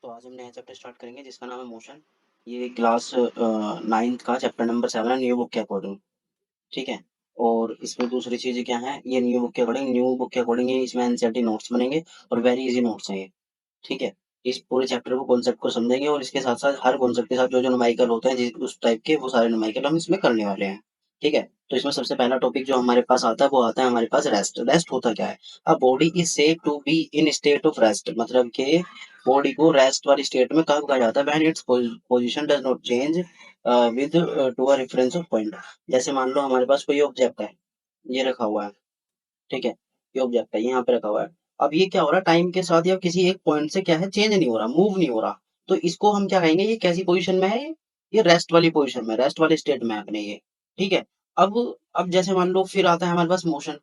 तो आज हम नया चैप्टर स्टार्ट करेंगे जिसका नाम है मोशन। ये क्लास 9th का चैप्टर नंबर 7 है, न्यू बुक के अकॉर्डिंग। ठीक है। और इसमें दूसरी चीज़ें क्या है, ये न्यू बुक के अकॉर्डिंग ये इसमें एनसीईआरटी नोट्स बनेंगे और वेरी इजी नोट्स हैं ये। ठीक है। इस पूरे चैप्टर को कॉन्सेप्ट को समझेंगे और इसके साथ साथ हर कॉन्सेप्ट के साथ जो जो न्यूमेरिकल होते हैं उस टाइप के वो सारे न्यूमेरिकल हम इसमें करने वाले हैं। ठीक है। तो इसमें सबसे पहला टॉपिक जो हमारे पास आता है वो आता है हमारे पास रेस्ट। रेस्ट होता क्या है? A body is said to be in state of rest, मतलब कि बॉडी को रेस्ट वाली स्टेट में कब कहा जाता है? When its position does not change with to a reference of point. जैसे मान लो हमारे पास कोई ऑब्जेक्ट है, ये रखा हुआ है। ठीक है। ये ऑब्जेक्ट है, यहाँ पे रखा हुआ है। अब ये क्या हो रहा है, टाइम के साथ या किसी एक पॉइंट से क्या है, चेंज नहीं हो रहा, मूव नहीं हो रहा। तो इसको हम क्या कहेंगे, ये कैसी पोजीशन में है? ये रेस्ट वाली पोजीशन में, रेस्ट वाली स्टेट में है अपने ये। ठीक है। अब अब जैसे मान लो फिर आता है हमारे पास मोशन।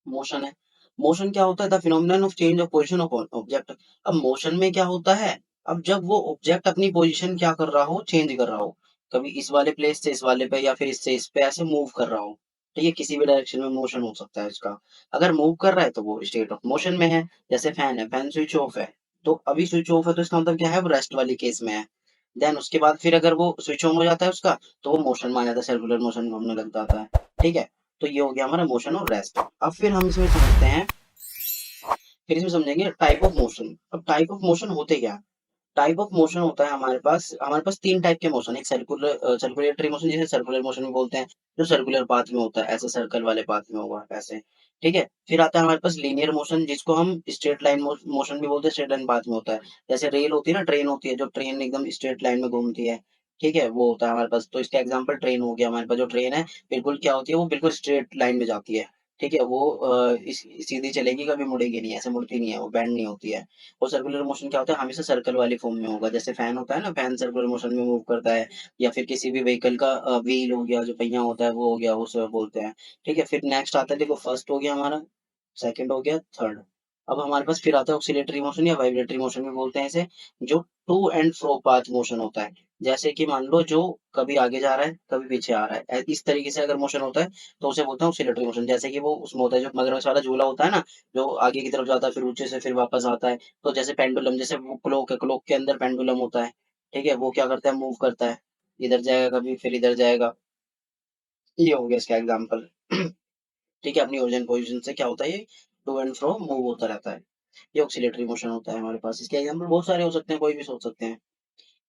मोशन है। मोशन क्या होता है? The phenomenon of change of position of object. अब मोशन में क्या होता है? अब जब वो ऑब्जेक्ट अपनी पोजीशन क्या कर रहा हो, चेंज कर रहा हो, कभी इस वाले प्लेस से इस वाले पे या फिर इससे इस पे ऐसे मूव कर रहा हो। ठीक है, किसी भी डायरेक्शन में मोशन हो सकता है इसका। अगर मूव कर रहा है तो वो स्टेट ऑफ मोशन में है। जैसे फैन है, फैन स्विच ऑफ है, तो अभी स्विच ऑफ है तो इसका मतलब क्या है, वो रेस्ट वाली केस में है। देन उसके बाद फिर अगर वो स्विच ऑन हो जाता है उसका, तो वो मोशन में आ जाता है, सर्कुलर मोशन घूमने लग जाता है। ठीक है। तो ये हो गया हमारा मोशन और रेस्ट। अब फिर हम इसमें समझते हैं, फिर इसमें समझेंगे टाइप ऑफ मोशन। अब टाइप ऑफ मोशन होते क्या? टाइप ऑफ मोशन होता है हमारे पास तीन टाइप के मोशन। एक सर्कुलेटरी मोशन, जिसे सर्कुलर मोशन भी बोलते हैं, जो सर्कुलर पाथ में होता है, ऐसे सर्कल वाले पाथ में होगा ऐसे। ठीक है। फिर आता है हमारे पास लीनियर मोशन, जिसको हम स्ट्रेट लाइन मोशन भी बोलते हैं, स्ट्रेट लाइन पाथ में होता है। जैसे रेल होती है ना, ट्रेन होती है, जो ट्रेन एकदम स्ट्रेट लाइन में घूमती है। ठीक है, वो होता है हमारे पास। तो इसका एग्जाम्पल ट्रेन हो गया हमारे पास। जो ट्रेन है बिल्कुल क्या होती है, वो बिल्कुल स्ट्रेट लाइन में जाती है। ठीक है, वो सीधी चलेगी, कभी मुड़ेगी नहीं, ऐसे मुड़ती नहीं है, वो बेंड नहीं होती है। और सर्कुलर मोशन क्या होता है, हमेशा सर्कल वाली फॉर्म में होगा। जैसे फैन होता है ना, फैन सर्कुलर मोशन में मूव करता है। या फिर किसी भी व्हीकल का व्हील हो गया, जो पहिया होता है वो हो गया, उसे बोलते हैं। ठीक है। फिर नेक्स्ट आता है, देखो फर्स्ट हो गया हमारा, सेकंड हो गया, थर्ड। अब हमारे पास फिर आता है ऑक्सीलेटरी मोशन या वाइब्रेटरी मोशन भी बोलते हैं इसे, जो to and fro path motion होता है। जैसे कि मान लो जो कभी आगे जा रहा है, कभी पीछे आ रहा है, इस तरीके से अगर मोशन होता है तो उसे बोलते हैं ऑक्सीलेटरी मोशन। जैसे कि वो उसमें होता है, जो मगरमच्छ वाला झूला होता है ना, जो आगे की तरफ जाता है फिर ऊंचे से फिर वापस आता है। तो जैसे पेंडुलम, जैसे वो क्लॉक है, क्लॉक के अंदर पेंडुलम होता है। ठीक है, वो क्या करता है, मूव करता है, इधर जाएगा कभी फिर इधर जाएगा। ये हो गया इसका एग्जाम्पल। ठीक है, अपनी ओरिजिन पोजीशन से क्या होता है, ये टू एंड फ्रो मूव होता रहता है। ये ऑक्सीलेटरी मोशन होता है हमारे पास। इसके एग्जाम्पल बहुत सारे हो सकते हैं, कोई भी सोच सकते हैं।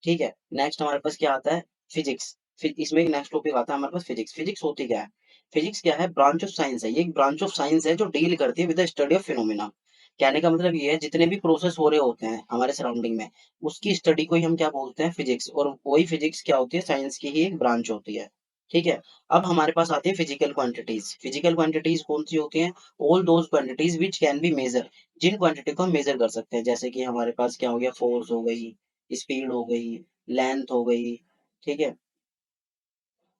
ठीक है। नेक्स्ट हमारे पास क्या आता है, फिजिक्स। फिर इसमें एक नेक्स्ट टॉपिक आता है हमारे पास फिजिक्स। फिजिक्स होती क्या है? फिजिक्स क्या है, ब्रांच ऑफ साइंस है। ये एक ब्रांच ऑफ साइंस है जो डील करती है with the study of phenomena. कहने का मतलब ये है, जितने भी प्रोसेस हो रहे होते हैं हमारे सराउंडिंग में, उसकी स्टडी को ही हम क्या बोलते हैं, फिजिक्स। और वही फिजिक्स क्या होती है, साइंस की ही एक ब्रांच होती है। ठीक है। अब हमारे पास आती है फिजिकल क्वांटिटीज। फिजिकल क्वांटिटीज कौन सी होती हैं? All those quantities which can be measure, जिन क्वांटिटी को हम मेजर कर सकते हैं। जैसे कि हमारे पास क्या हो गया, फोर्स हो गई, स्पीड हो गई, लेंथ हो गई। ठीक है।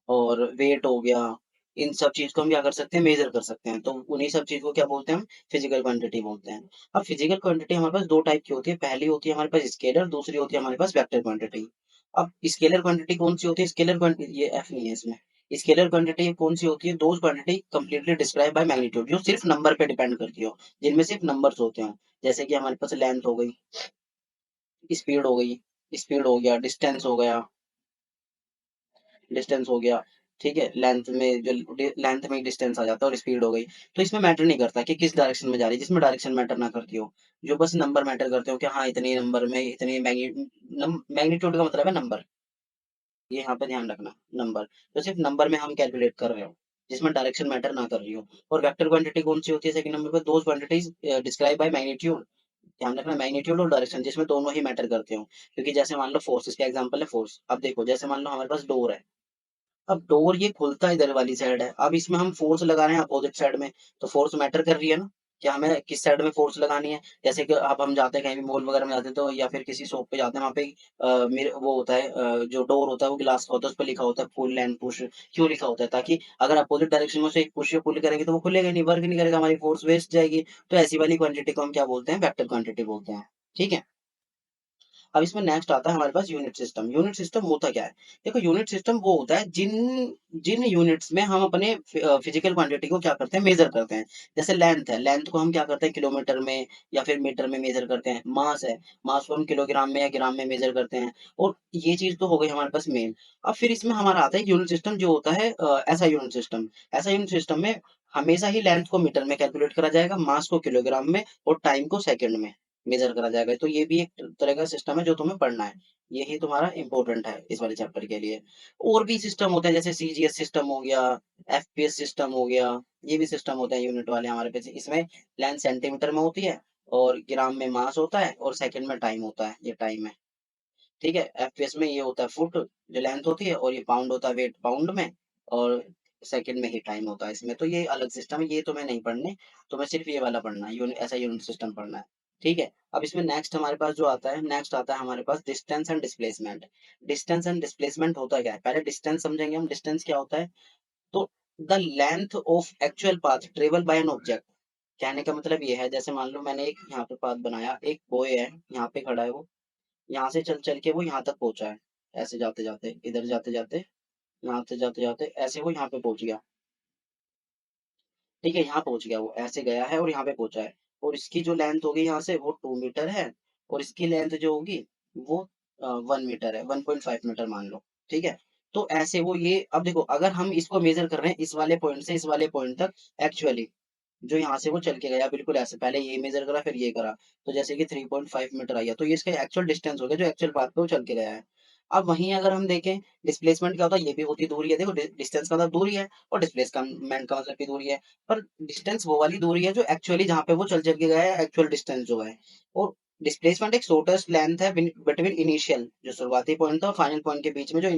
और वेट हो गया। इन सब चीज को हम क्या कर सकते हैं, मेजर कर सकते हैं। तो उन्हीं सब चीज को क्या बोलते हैं हम, फिजिकल क्वांटिटी बोलते हैं। अब फिजिकल क्वांटिटी हमारे पास दो टाइप की होती है। पहली होती है हमारे पास स्केलर, दूसरी होती है हमारे पास वेक्टर क्वांटिटी। अब स्केलर क्वांटिटी कौन सी होती है, स्केलर क्वांटिटी, ये एफ नहीं है इसमें। स्केलर क्वांटिटी कौन सी होती है, those quantity completely describe by magnitude, जो सिर्फ नंबर पे डिपेंड करती हो, जिनमें सिर्फ नंबर्स होते हो। जैसे कि हमारे पास लेंथ हो गई, स्पीड हो गई, स्पीड हो गया, डिस्टेंस हो गया। ठीक है, लेंथ में डिस्टेंस आ जाता है, और स्पीड हो गई। तो इसमें मैटर नहीं करता कि किस डायरेक्शन में जा रही है, जिसमें डायरेक्शन मैटर ना करती हो। जो बस नंबर मैटर करते हो कि हाँ इतने नंबर में इतनी मैग्नीट्यूड का मतलब है नंबर। ये यहाँ पे ध्यान रखना, नंबर। तो सिर्फ नंबर में हम कैलकुलेट कर रहे हो, जिसमें डायरेक्शन मैटर ना कर रही हो। और वेक्टर क्वांटिटी कौन सी होती है सेकंड नंबर पे, those quantities describe by magnitude. ध्यान रखना, मैग्नीट्यूड और डायरेक्शन, जिसमें दोनों ही मैटर करते हो। क्योंकि जैसे मान लो फोर्स, इसका एग्जांपल है फोर्स। अब देखो, जैसे मान लो हमारे पास डोर है। अब डोर ये खुलता इधर वाली साइड है, अब इसमें हम फोर्स लगा रहे हैं अपोजिट साइड में। तो फोर्स मैटर कर रही है ना, कि हमें किस साइड में फोर्स लगानी है। जैसे कि अब हम जाते हैं कहीं भी मॉल वगैरह में जाते हैं, तो या फिर किसी शॉप पे जाते हैं, वहाँ पे मेरे वो होता है, जो डोर होता है वो ग्लास का होता है, उस पर लिखा होता है पुल एंड पुश। क्यों लिखा होता है? ताकि अगर अपोजिट डायरेक्शन में से एक पुश या पुल करेंगे तो वो खुलेगा नहीं, वर्क नहीं करेगा, हमारी फोर्स वेस्ट जाएगी। तो ऐसी वाली क्वांटिटी को हम क्या बोलते हैं, वेक्टर क्वांटिटी बोलते हैं। ठीक है। अब इसमें नेक्स्ट आता है हमारे पास यूनिट सिस्टम। यूनिट सिस्टम होता क्या है? देखो यूनिट सिस्टम वो होता है जिन जिन यूनिट्स में हम अपने फिजिकल क्वांटिटी को क्या करते हैं, मेजर करते हैं। जैसे लेंथ है, लेंथ को हम क्या करते हैं, किलोमीटर में या फिर मीटर में मेजर करते हैं। मास है, मास को हम किलोग्राम में या ग्राम में मेजर करते हैं। और ये चीज तो हो गई हमारे पास मेन। अब फिर इसमें हमारा आता है यूनिट सिस्टम जो होता है ऐसा यूनिट सिस्टम। ऐसा यूनिट सिस्टम में हमेशा ही लेंथ को मीटर में कैलकुलेट करा जाएगा, मास को किलोग्राम में और टाइम को सेकंड में मेजर करा जाएगा। तो ये भी एक तरह का सिस्टम है जो तुम्हें पढ़ना है। यही तुम्हारा इंपॉर्टेंट है इस वाले चैप्टर के लिए। और भी सिस्टम होते हैं जैसे सीजीएस सिस्टम हो गया, एफपीएस सिस्टम हो गया। ये भी सिस्टम होते हैं यूनिट वाले हमारे पास। इसमें लेंथ सेंटीमीटर में होती है और ग्राम में मास होता है और सेकंड में टाइम होता है। ये टाइम है, ठीक है। एफपीएस में ये होता है फुट जो लेंथ होती है, और ये पाउंड होता है वेट पाउंड में, और सेकंड में ही टाइम होता है इसमें। तो ये अलग सिस्टम है, ये तुम्हें नहीं पढ़ने। तुम्हें सिर्फ ये वाला पढ़ना है, यूनिट ऐसा यूनिट सिस्टम पढ़ना है, ठीक है। अब इसमें नेक्स्ट हमारे पास जो आता है, नेक्स्ट आता है हमारे पास distance and displacement. Distance and displacement होता क्या है, पहले डिस्टेंस समझेंगे हम। डिस्टेंस क्या होता है? तो the length of actual path travel by an object. कहने का मतलब ये है, जैसे मान लो मैंने एक यहाँ पे पाथ बनाया, एक बॉय है यहाँ पे खड़ा है, वो यहाँ से चल चल के वो यहाँ तक पहुंचा है। ऐसे जाते जाते, इधर जाते जाते, यहाँ से जाते जाते, ऐसे वो यहाँ पे पहुंच गया, ठीक है। यहाँ पहुंच गया, वो ऐसे गया है और यहाँ पे पहुंचा है। और इसकी जो लेंथ होगी यहाँ से वो 2 मीटर है, और इसकी लेंथ जो होगी वो 1 मीटर है, 1.5 मीटर मान लो, ठीक है। तो ऐसे वो ये, अब देखो अगर हम इसको मेजर कर रहे हैं इस वाले पॉइंट से इस वाले पॉइंट तक, एक्चुअली जो यहाँ से वो चल के गया बिल्कुल ऐसे, पहले ये मेजर करा फिर ये करा, तो जैसे कि 3.5 मीटर आ गया, तो ये इसका एक्चुअल डिस्टेंस हो गया जो एक्चुअल पाथ पे वो चल के गया है। अब वहीं अगर हम देखें डिस्प्लेसमेंट क्या होता है, ये भी होती दूरी है। देखो डिस्टेंस का मतलब दूरी है, और डिस्प्लेसमेंट का मतलब भी दूरी है। पर डिस्टेंस वो वाली दूरी है जो एक्चुअली जहाँ पे वो चल चल के गया है, एक्चुअल डिस्टेंस जो है। और डिस्प्लेसमेंट एक शॉर्टेस्ट लेंथ है बिटवीन इनिशियल जो शुरुआती पॉइंट था और फाइनल पॉइंट के बीच में जो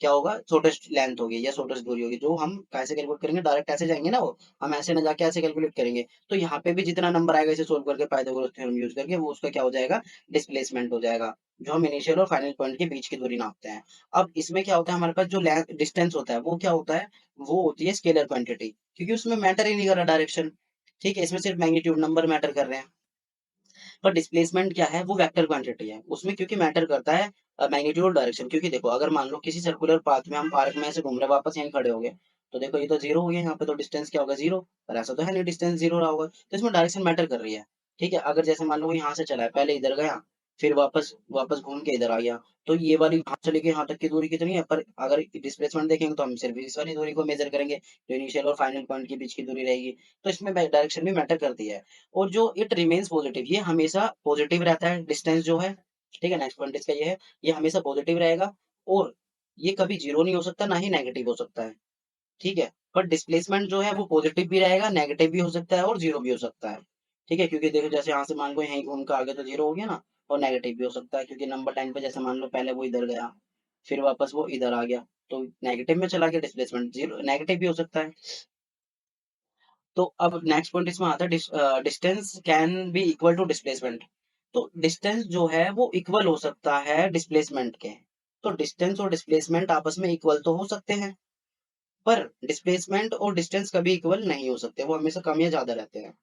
क्या होगा, शॉर्टेस्ट लेंथ होगी या शॉर्टेस्ट दूरी होगी, जो हम कैसे कैलकुलेट करेंगे, डायरेक्ट ऐसे जाएंगे ना वो, हम ऐसे ना जाके ऐसे कैलकुलेट करेंगे। तो यहाँ पे भी जितना नंबर आएगा इसे सोल्व करके पाइथागोरस थ्योरम यूज करके, वो उसका क्या हो जाएगा, डिस्प्लेसमेंट हो जाएगा, जो हम इनिशियल और फाइनल पॉइंट के बीच की दूरी नापते हैं। अब इसमें क्या होता है, हमारे पास जो डिस्टेंस होता है वो क्या होता है, वो होती है स्केलर क्वांटिटी, क्योंकि उसमें मैटर ही नहीं कर रहा डायरेक्शन, ठीक है। इसमें सिर्फ मैग्नीट्यूड नंबर मैटर कर रहे हैं। पर डिस्प्लेसमेंट क्या है, वो वेक्टर क्वांटिटी है उसमें, क्योंकि मैटर करता है मैग्नीट्यूड डायरेक्शन। क्योंकि देखो अगर मान लो किसी सर्कुलर पाथ में हम पार्क में ऐसे घूम रहे वापस यहीं खड़े हो गए, तो देखो ये तो जीरो हो गया, यहाँ पे तो डिस्टेंस क्या होगा, जीरो। पर ऐसा तो है नहीं डिस्टेंस जीरो रहा होगा, तो इसमें डायरेक्शन मैटर कर रही है, ठीक है। अगर जैसे मान लो वो यहाँ से चला है, पहले इधर गया, फिर वापस वापस घूम के इधर आ गया, तो ये वाली यहाँ से लेके यहाँ तक की दूरी कितनी है। पर अगर डिस्प्लेसमेंट देखेंगे तो हम सिर्फ इस वाली दूरी को मेजर करेंगे, जो इनिशियल और फाइनल पॉइंट के बीच की दूरी रहेगी। तो इसमें डायरेक्शन भी मैटर करती है। और जो इट रिमेन्स पॉजिटिव, ये हमेशा पॉजिटिव रहता है डिस्टेंस जो है, ठीक है। नेक्स्ट पॉइंट इसका ये है, ये हमेशा पॉजिटिव रहेगा, और ये कभी जीरो नहीं हो सकता ना ही नेगेटिव हो सकता है, ठीक है। पर डिस्प्लेसमेंट जो है वो पॉजिटिव भी रहेगा, नेगेटिव भी हो सकता है और जीरो भी हो सकता है, ठीक है। क्योंकि देखो जैसे यहाँ से मान लो यहीं घूम के आगे तो जीरो हो गया ना, और नेगेटिव भी हो सकता है, क्योंकि नंबर टाइम पे जैसे मान लो पहले वो इधर गया, फिर वापस वो इधर आ गया, तो नेगेटिव में चला गया, डिस्प्लेसमेंट जीरो नेगेटिव भी हो सकता है। तो अब नेक्स्ट पॉइंट इसमें आता है distance can be equal to displacement. तो डिस्टेंस जो है वो इक्वल हो सकता है डिस्प्लेसमेंट के। तो डिस्टेंस और डिस्प्लेसमेंट आपस में इक्वल तो हो सकते हैं, पर डिस्प्लेसमेंट और डिस्टेंस कभी इक्वल नहीं हो सकते, वो हमेशा कम या ज्यादा रहते हैं,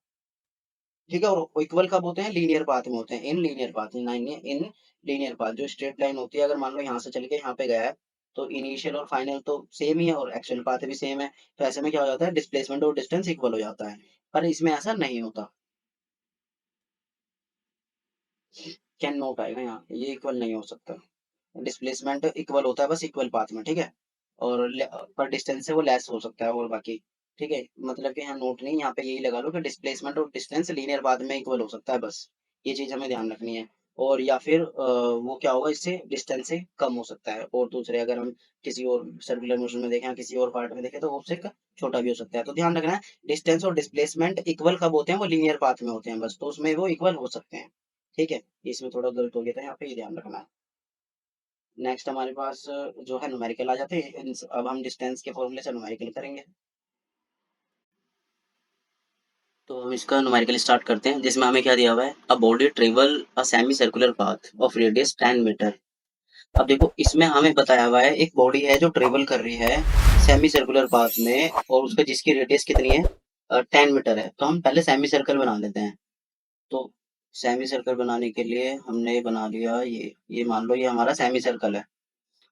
ठीक है। और इक्वल कब होते हैं, लीनियर पाथ में होते हैं, in linear path, in linear path जो स्ट्रेट लाइन होती है, अगर मान लो यहाँ से चल के यहाँ पे गया है, तो इनिशियल और फाइनल तो सेम ही है और एक्चुअल पाथ भी सेम है, तो ऐसे में क्या हो जाता है, डिस्प्लेसमेंट और डिस्टेंस इक्वल हो जाता है। पर इसमें ऐसा नहीं होता, कैन नॉट आएगा यहाँ, ये इक्वल नहीं हो सकता। डिस्प्लेसमेंट इक्वल होता है बस इक्वल पाथ में, ठीक है। और पर डिस्टेंस से वो लेस हो सकता है और बाकी, ठीक है। मतलब कि यहाँ नोट नहीं, यहाँ पे यही लगा लो कि डिस्प्लेसमेंट और डिस्टेंस लीनियर पाथ में इक्वल हो सकता है, बस ये चीज हमें ध्यान रखनी है। और या फिर वो क्या होगा, इससे डिस्टेंस से कम हो सकता है। और दूसरे अगर हम किसी और सर्कुलर मोशन में देखें, किसी और पार्ट में देखें, तो वो उससे छोटा भी हो सकता है। तो ध्यान रखना है, डिस्टेंस और डिस्प्लेसमेंट इक्वल कब होते हैं, वो लीनियर पाथ में होते हैं बस, तो उसमें वो इक्वल हो सकते हैं, ठीक है। इसमें थोड़ा गलत हो गया था यहाँ पे, ये ध्यान रखना है। नेक्स्ट हमारे पास जो है न्यूमेरिकल आ जाते हैं। अब हम डिस्टेंस के फॉर्मूले से न्यूमेरिकल करेंगे। तो हम इसका न्यूमेरिकल स्टार्ट करते हैं, जिसमें हमें क्या दिया हुआ है, a body travel a semi circular path of radius 10 metre. अब देखो इसमें हमें बताया हुआ है एक बॉडी है जो ट्रेवल कर रही है सेमी सर्कुलर पाथ में, और उसका जिसकी रेडियस कितनी है, 10 मीटर है। तो हम पहले सेमी सर्कल बना लेते हैं। तो सेमी सर्कल बनाने के लिए हमने बना लिया ये मान लो ये हमारा सेमी सर्कल है।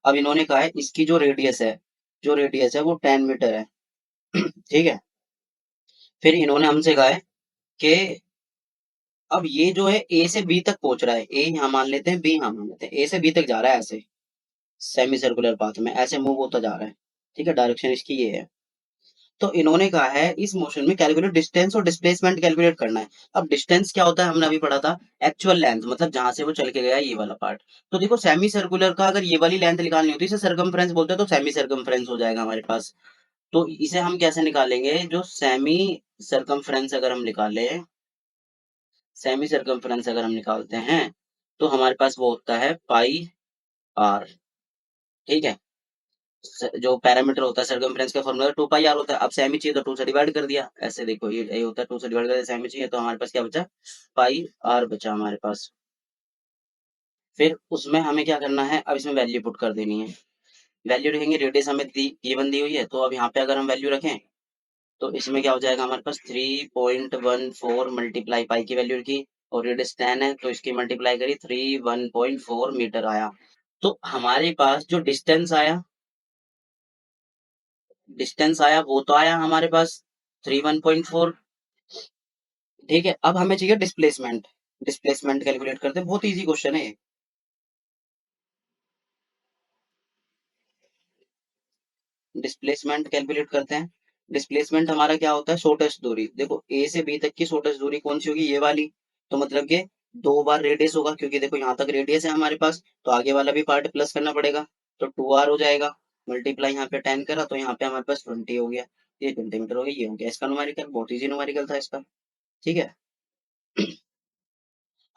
अब इन्होंने कहा है इसकी जो रेडियस है वो 10 मीटर है। ठीक है। फिर इन्होंने हमसे कहा है कि अब ये जो है ए से बी तक पहुंच रहा है, ए यहाँ मान लेते हैं, बी यहाँ मान लेते हैं, ए से बी तक जा रहा है ऐसे सेमी सर्कुलर पाथ में, ऐसे मूव होता जा रहा है। ठीक है, डायरेक्शन इसकी ये है। तो इन्होंने कहा है इस मोशन में कैलकुलेट डिस्टेंस और डिस्प्लेसमेंट कैलकुलेट करना है। अब डिस्टेंस क्या होता है हमने अभी पढ़ा था, एक्चुअल लेंथ, मतलब जहां से वो चल के गया ये वाला पार्ट। तो देखो सेमी सर्कुलर का अगर ये वाली लेंथ निकालनी होती है, इसे सर्कमफ्रेंस बोलते हैं, तो सेमी सर्कमफ्रेंस हो जाएगा हमारे पास। तो इसे हम कैसे निकालेंगे, जो सेमी सर्कमफ्रेंस अगर हम निकाले, सेमी सर्कमफ्रेंस अगर हम निकालते हैं तो हमारे पास वो होता है पाई आर। ठीक है, जो पैरामीटर होता है सर्कमफ्रेंस का फॉर्मूला 2 पाई आर होता है। अब सेमी चाहिए तो 2 से डिवाइड कर दिया, ऐसे देखो ये होता है 2 से डिवाइड कर दिया, सेमी चाहिए तो हमारे पास क्या बचा, पाई आर बचा हमारे पास। फिर उसमें हमें क्या करना है, अब इसमें वैल्यू पुट कर देनी है। वैल्यू रखेंगे, रेडियस हमें गिवन दी हुई है, तो अब यहाँ पे अगर हम वैल्यू रखें तो इसमें क्या हो जाएगा हमारे पास 3.14 मल्टीप्लाई पाई की वैल्यू रखी, और रेडियस 10 है तो इसकी मल्टीप्लाई करी 1.4 मीटर आया। तो हमारे पास जो डिस्टेंस आया वो तो आया हमारे पास 1.4। ठीक है, अब हमें चाहिए डिस्प्लेसमेंट। डिस्प्लेसमेंट कैलकुलेट करते हैं, बहुत इजी क्वेश्चन है। डिस्प्लेसमेंट कैलकुलेट करते हैं। डिस्प्लेसमेंट हमारा क्या होता है, शॉर्टेस्ट दूरी। देखो ए से बी तक की शॉर्टेस्ट दूरी कौन सी होगी, ये वाली। तो मतलब कि 2 बार रेडियस होगा, क्योंकि देखो यहाँ तक रेडियस है हमारे पास, तो आगे वाला भी पार्ट प्लस करना पड़ेगा, तो 2r हो जाएगा। मल्टीप्लाई यहाँ पे 10 करा तो यहाँ पे हमारे पास 20 हो गया, ये 20 मीटर हो गया, ये हो गया इसका न्यूमेरिकल। बहुत इजी न्यूमेरिकल था इसका। ठीक है।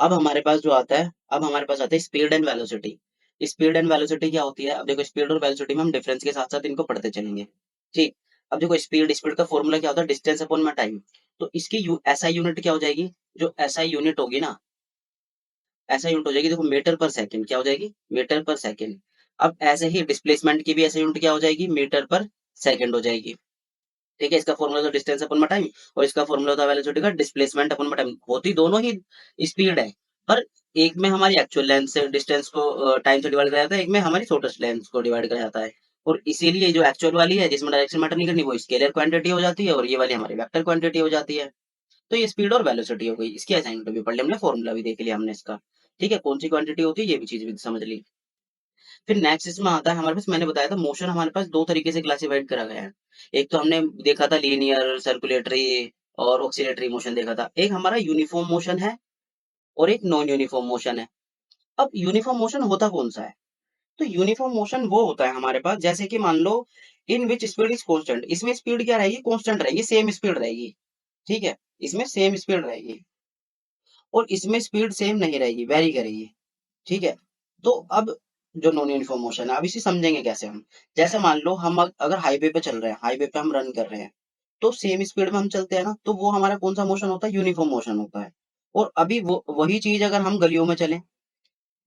अब हमारे पास जो आता है, अब हमारे पास आता है speed and velocity. Speed and velocity क्या होती है, अब देखो स्पीड और वेलोसिटी में हम डिफरेंस के साथ साथ इनको पढ़ते चलेंगे। ठीक। अब देखो स्पीड स्पीड का फॉर्मूला क्या होता है, डिस्टेंस अपॉन में टाइम। तो इसकी एसआई यूनिट क्या हो जाएगी, जो एसआई यूनिट होगी ना, एसआई यूनिट हो जाएगी, देखो मीटर पर सेकंड क्या हो जाएगी, मीटर पर सेकंड। अब ऐसे ही डिस्प्लेसमेंट की भी एसआई यूनिट क्या हो जाएगी, मीटर पर सेकंड हो जाएगी। ठीक है, इसका फॉर्मूला तो डिस्टेंस अपन टाइम, और इसका फॉर्मूला होता है वेलोसिटी का डिस्प्लेसमेंट अपन टाइम। होती दोनों ही स्पीड है, पर एक में हमारी एक्चुअल लेंथ से डिस्टेंस को टाइम से डिवाइड किया जाता है, एक में हमारी शॉर्टेस्ट लेंथ को डिवाइड किया जाता है। और इसीलिए जो एक्चुअल वाली है जिसमें डायरेक्शन मैटर नहीं करनी, वो स्केलर क्वांटिटी हो जाती है, और ये वाली हमारी वेक्टर क्वांटिटी हो जाती है। तो ये स्पीड और वेलोसिटी हो गई, इसकी असाइनमेंट भी पढ़ ली हमने, फॉर्मूला भी देख लिया हमने इसका। ठीक है, कौन सी क्वांटिटी होती है ये भी चीज भी समझ ली। फिर नेक्स्ट इसमें आता है हमारे पास, मैंने बताया था मोशन हमारे पास दो तरीके से क्लासिफाइड करा गया है। एक तो हमने देखा था लीनियर, सर्कुलेटरी और ऑक्सीलेटरी मोशन देखा था। एक हमारा यूनिफॉर्म मोशन है और एक नॉन यूनिफॉर्म मोशन है। अब यूनिफॉर्म मोशन होता कौन सा है, तो यूनिफॉर्म मोशन वो होता है हमारे पास जैसे कि मान लो इन विच स्पीड इज कांस्टेंट, इसमें स्पीड क्या रहेगी, कांस्टेंट रहेगी, सेम स्पीड रहेगी। ठीक है, इसमें सेम स्पीड रहेगी, और इसमें स्पीड सेम नहीं रहेगी, वेरी करेगी। ठीक है। तो अब जो नॉन यूनिफॉर्म मोशन है, अब इसे समझेंगे कैसे हम। जैसे मान लो हम अगर हाईवे पे चल रहे हैं, हाईवे पे हम रन कर रहे हैं, तो सेम स्पीड में हम चलते हैं ना, तो वो हमारा कौन सा मोशन होता है, यूनिफॉर्म मोशन होता है। और अभी वो वही चीज अगर हम गलियों में चलें,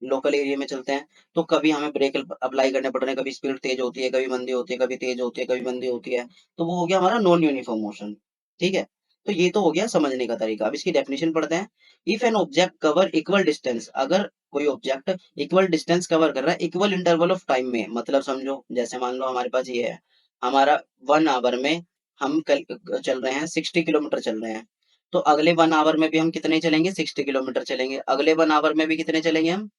लोकल एरिया में चलते हैं, तो कभी हमें ब्रेक अप्लाई करने पड़ रहे हैं, कभी स्पीड तेज होती है, कभी मंदी होती है, कभी तेज होती है, कभी मंदी होती है, तो वो हो गया हमारा नॉन यूनिफॉर्म मोशन। ठीक है। तो ये तो हो गया समझने का तरीका। अब इसकी डेफिनेशन पढ़ते हैं। If an object cover equal distance, अगर कोई ऑब्जेक्ट इक्वल डिस्टेंस कवर कर रहा है इक्वल इंटरवल ऑफ टाइम में, मतलब समझो जैसे मान लो हमारे पास ये है, हमारा 1 आवर में हम कल चल रहे हैं 60 किलोमीटर चल रहे हैं, तो अगले 1 आवर में भी हम कितने चलेंगे, 60 किलोमीटर चलेंगे, अगले 1 आवर में भी कितने चलेंगे हम,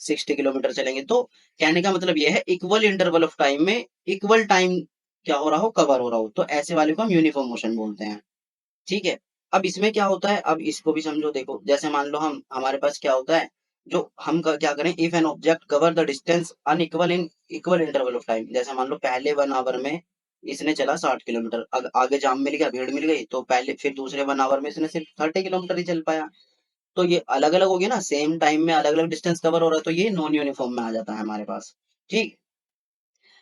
60 किलोमीटर चलेंगे। तो कहने का मतलब यह है इक्वल इंटरवल ऑफ टाइम में इक्वल टाइम क्या हो रहा हो, कवर हो रहा हो, तो ऐसे वाले को हम यूनिफॉर्म मोशन बोलते हैं। ठीक है। अब इसमें क्या होता है, अब इसको भी समझो, देखो जैसे मान लो हम हमारे पास क्या होता है, जो हम क्या करें, if an object cover the distance unequal in equal interval of time, जैसे मान लो पहले 1 आवर में इसने चला 60 किलोमीटर, आगे जाम मिल गया, भीड़ मिल गई, तो पहले फिर दूसरे 1 आवर में इसने सिर्फ 30 किलोमीटर ही चल पाया। तो ये अलग अलग हो गया ना, सेम टाइम में अलग अलग डिस्टेंस कवर हो रहा है, तो ये नॉन यूनिफॉर्म में आ जाता है हमारे पास। ठीक।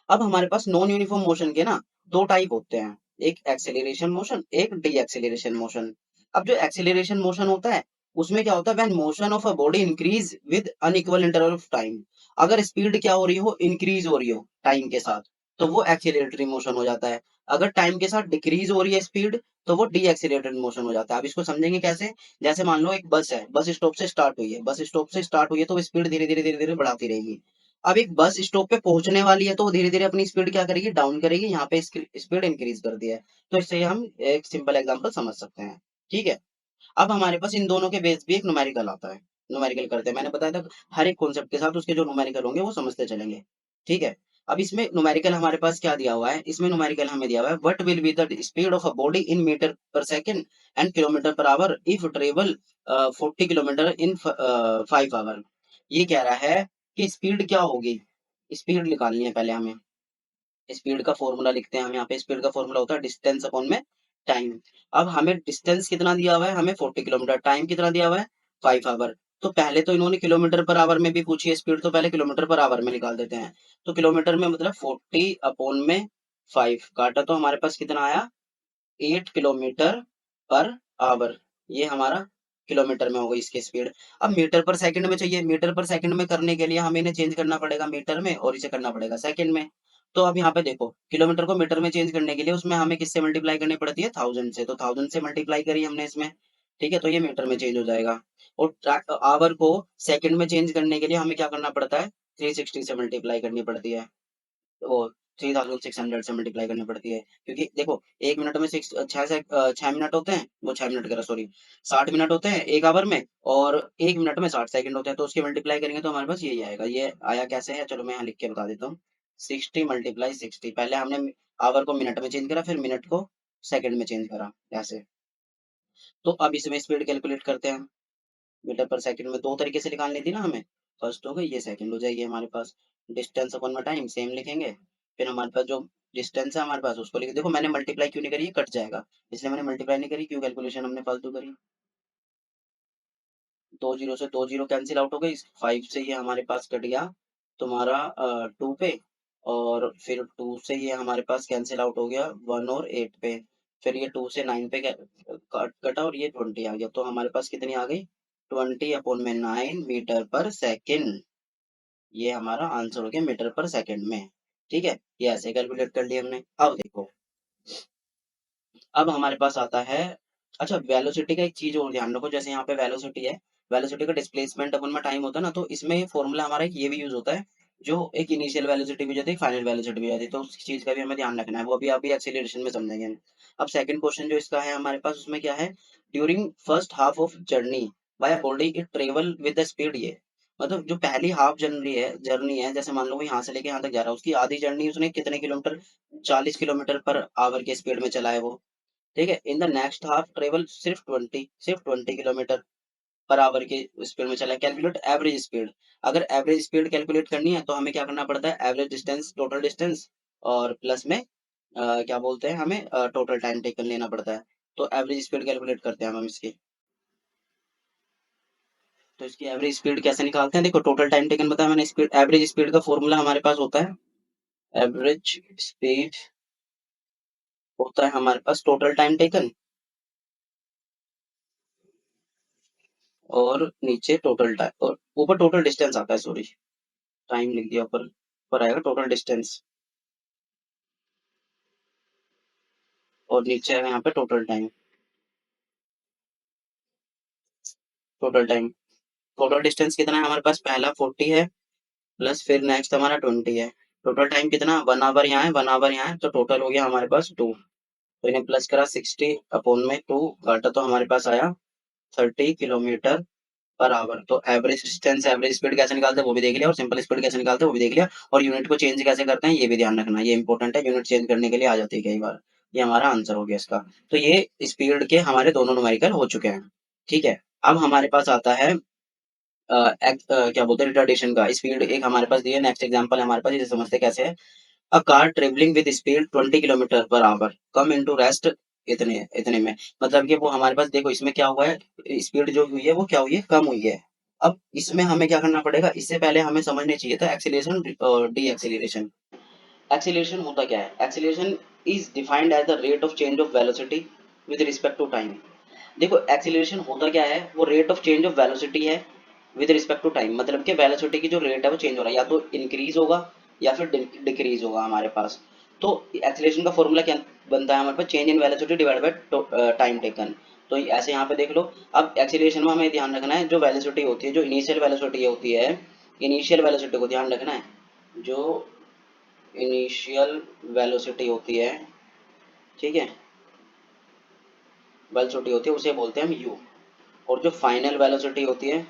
अब हमारे पास नॉन यूनिफॉर्म मोशन के ना दो टाइप होते हैं, एक एक्सेलरेशन मोशन, एक डी एक्सेलरेशन मोशन। अब जो एक्सेलरेशन मोशन होता है उसमें क्या होता है, when motion of a body increase with unequal interval of time, अगर स्पीड क्या हो रही हो, इंक्रीज हो रही हो टाइम के साथ, तो वो एक्सेलरेटरी मोशन हो जाता है। अगर टाइम के साथ डिक्रीज हो रही है स्पीड, तो वो डी एक्सीलरेटेड मोशन हो जाता है। अब इसको समझेंगे कैसे? जैसे मान लो एक बस है, बस स्टॉप से स्टार्ट हुई है, बस स्टॉप से स्टार्ट हुई है तो स्पीड धीरे धीरे धीरे धीरे बढ़ाती रहेगी। अब एक बस स्टॉप पे पहुंचने वाली है तो वो धीरे धीरे अपनी स्पीड क्या करेगी, डाउन करेगी, यहाँ पे स्पीड इंक्रीज कर दी है। तो इससे हम एक सिंपल एग्जांपल समझ सकते हैं। ठीक है। अब हमारे पास इन दोनों के बेस भी एक न्यूमेरिकल आता है। न्यूमेरिकल करते हैं, मैंने बताया था हर एक कॉन्सेप्ट के साथ उसके जो न्यूमेरिकल होंगे वो समझते चलेंगे। ठीक है। अब इसमें न्यूमेरिकल हमारे पास क्या दिया हुआ है, इसमें न्यूमेरिकल हमें दिया हुआ है what will be the speed of a body in metre per second and kilometre per hour if travel 40 kilometre in 5 hour. ये कह रहा है कि स्पीड क्या होगी, स्पीड निकालनी है पहले हमें। स्पीड का फॉर्मूला लिखते हैं हम यहाँ पे। स्पीड का फॉर्मूला होता है डिस्टेंस अपॉन में टाइम। अब हमें डिस्टेंस कितना दिया हुआ है, हमें 40 किलोमीटर, टाइम कितना दिया हुआ है 5 आवर। तो पहले तो इन्होंने किलोमीटर पर आवर में भी पूछी है स्पीड, तो पहले किलोमीटर पर आवर में निकाल देते हैं। तो किलोमीटर में मतलब 40 अपॉन में 5 काटा तो हमारे पास कितना आया, 8 किलोमीटर पर आवर। ये हमारा किलोमीटर में हो गई इसकी स्पीड। अब मीटर पर सेकंड में चाहिए, मीटर पर सेकंड में करने के लिए हमें इन्हें चेंज करना पड़ेगा मीटर में और इसे करना पड़ेगा सेकंड में। तो अब यहाँ पे देखो किलोमीटर को मीटर में चेंज करने के लिए उसमें हमें किससे मल्टीप्लाई करनी पड़ती है, 1000 से। तो 1000 से मल्टीप्लाई करी हमने इसमें। ठीक है, तो ये मीटर में चेंज हो जाएगा। और आवर को सेकंड में चेंज करने के लिए हमें क्या करना पड़ता है, 360 से मल्टीप्लाई करनी पड़ती है। वो 3600 से मल्टीप्लाई करनी पड़ती है, क्योंकि देखो 1 मिनट में 6 मिनट होते हैं, वो 6 मिनट कह रहा सॉरी, 60 मिनट होते हैं 1 आवर में, और 1 मिनट में 60 सेकंड होते हैं। तो उसकी मल्टीप्लाई करेंगे तो हमारे पास यही आएगा। ये आया कैसे है, चलो मैं यहाँ लिख के बता देता हूँ। 60 × 60, पहले हमने आवर को मिनट में चेंज करा, फिर मिनट को सेकंड में चेंज करा ऐसे। तो अब इसमें स्पीड कैलकुलेट करते हैं। मीटर पर सेकंड में दो तरीके से निकालनी थी ना हमें। फर्स्ट हो गई, ये सेकंड हो जाएगी हमारे पास। डिस्टेंस अपॉन में टाइम सेम लिखेंगे। फिर हमारे पास जो डिस्टेंस है हमारे पास उसको लिखे। देखो मैंने मल्टीप्लाई क्यों नहीं करी, ये कट जाएगा इसलिए मैंने मल्टीप्लाई नहीं करी, क्यों कैलकुलेशन हमने फालतू करी। 2 जीरो से 2 जीरो कैंसिल आउट हो गई, 5 से ये हमारे पास कट गया तुम्हारा 2 पे, और फिर 2 से ये हमारे पास कैंसिल आउट हो गया 1 और 8 पे। फिर ये 2 से 9 पे कटा और ये 20 आ गया। तो हमारे पास कितनी आ गई, 20/9 मीटर पर सेकंड। ये हमारा आंसर हो गया मीटर पर सेकंड में। ठीक है, ये ऐसे कैलकुलेट कर लिया हमने। अब देखो, अब हमारे पास आता है, अच्छा वेलोसिटी का एक चीज और ध्यान रखो। जैसे यहाँ पे वेलोसिटी है, वेलोसिटी का डिस्प्लेसमेंट अपन में टाइम होता है ना, तो इसमें ये फॉर्मूला हमारा एक ये भी यूज होता है, जो एक इनिशियल वेलोसिटी भी जाती है, फाइनल वेलोसिटी भी जाती है। तो उस चीज का भी हमें ध्यान रखना है, वो अभी एक्सीलरेशन में समझेंगे हम। अब सेकंड क्वेश्चन जो इसका है हमारे पास, उसमें क्या है, during first half of journey by body it travel with the speed. ये मतलब जो पहली हाफ जर्नी है, जैसे मान लो वो यहाँ से लेके यहाँ तक जा रहा है, उसकी आधी जर्नी उसने कितने किलोमीटर, 40 किलोमीटर पर आवर के स्पीड में चला है वो। ठीक है, in the next half travel सिर्फ 20 किलोमीटर पर आवर की स्पीड में चला है। Calculate average speed. अगर एवरेज स्पीड कैलकुलेट करनी है तो हमें क्या करना पड़ता है, एवरेज डिस्टेंस, टोटल डिस्टेंस, और प्लस में क्या बोलते हैं, हमें टोटल टाइम टेकन लेना पड़ता है। तो एवरेज स्पीड कैलकुलेट करते हैं हम इसकी। तो इसकी एवरेज स्पीड कैसे निकालते हैं, देखो टोटल टाइम टेकन बताया मैंने, स्पीड एवरेज स्पीड का फॉर्मूला हमारे पास होता है, एवरेज स्पीड होता है हमारे पास टोटल टाइम टेकन, और नीचे टोटल टाइम, और ऊपर टोटल डिस्टेंस आता है, सॉरी टाइम लिख दिया ऊपर, ऊपर आएगा टोटल डिस्टेंस, और नीचे आएगा यहाँ पे total time. Total time, total distance कितना है हमारे पास, पहला 40 है, प्लस फिर नेक्स्ट हमारा 20 है। टोटल टाइम कितना, 1 आवर यहाँ है, 1 आवर यहाँ है, तो टोटल हो गया हमारे पास 2। तो इन्हें प्लस करा, 60/2 काटा तो हमारे पास आया 30 किलोमीटर पर आवर। तो एवरेज डिस्टेंस, एवरेज स्पीड कैसे निकालते हैं वो भी देख लिया, और सिंपल स्पीड कैसे निकालते हैं वो भी देख लिया, और यूनिट को चेंज कैसे करते हैं ये भी ध्यान रखना, ये इंपॉर्टेंट है, यूनिट चेंज करने के लिए आ जाती है कई बार। ये हमारा आंसर हो गया इसका। तो ये स्पीड के हमारे दोनों न्यूमेरिकल हो चुके हैं। ठीक है, अब हमारे पास आता है क्या बोलते हैं, रिटार्डेशन का। स्पीड एक हमारे पास दिया, नेक्स्ट एग्जांपल है हमारे पास, इसे समझते कैसे है। A car travelling with speed 20 kilometre per our come into rest इतने इतने में। मतलब कि वो हमारे पास देखो इसमें क्या हुआ है, स्पीड जो हुई है वो क्या हुई है, कम हुई है। अब इसमें हमें क्या करना पड़ेगा, इससे पहले हमें समझना चाहिए था एक्सीलरेशन और डी एक्सीलरेशन। एक्सीलरेशन होता क्या है, acceleration is defined as the rate of change of velocity with respect to time. देखो एक्सीलरेशन होता क्या है, वो rate of change of velocity है विद रिस्पेक्ट टू टाइम। मतलब कि वेलोसिटी की जो रेट है वो चेंज हो रहा है, या तो इंक्रीज होगा या फिर डिक्रीज होगा हमारे पास। तो एक्सीलरेशन का फॉर्मूला क्या बनता है हमारे पास, change in velocity divide by time taken. तो ऐसे यहाँ पे देख लो। अब एक्सीलरेशन में हमें ध्यान रखना है जो वेलोसिटी होती है, जो इनिशियल वेलोसिटी होती है, इनिशियल वेलोसिटी को ध्यान रखना है। जो इनिशियल वेलोसिटी होती है, ठीक है, वेलोसिटी होती है उसे बोलते हैं हम यू। और जो फाइनल वेलोसिटी होती है,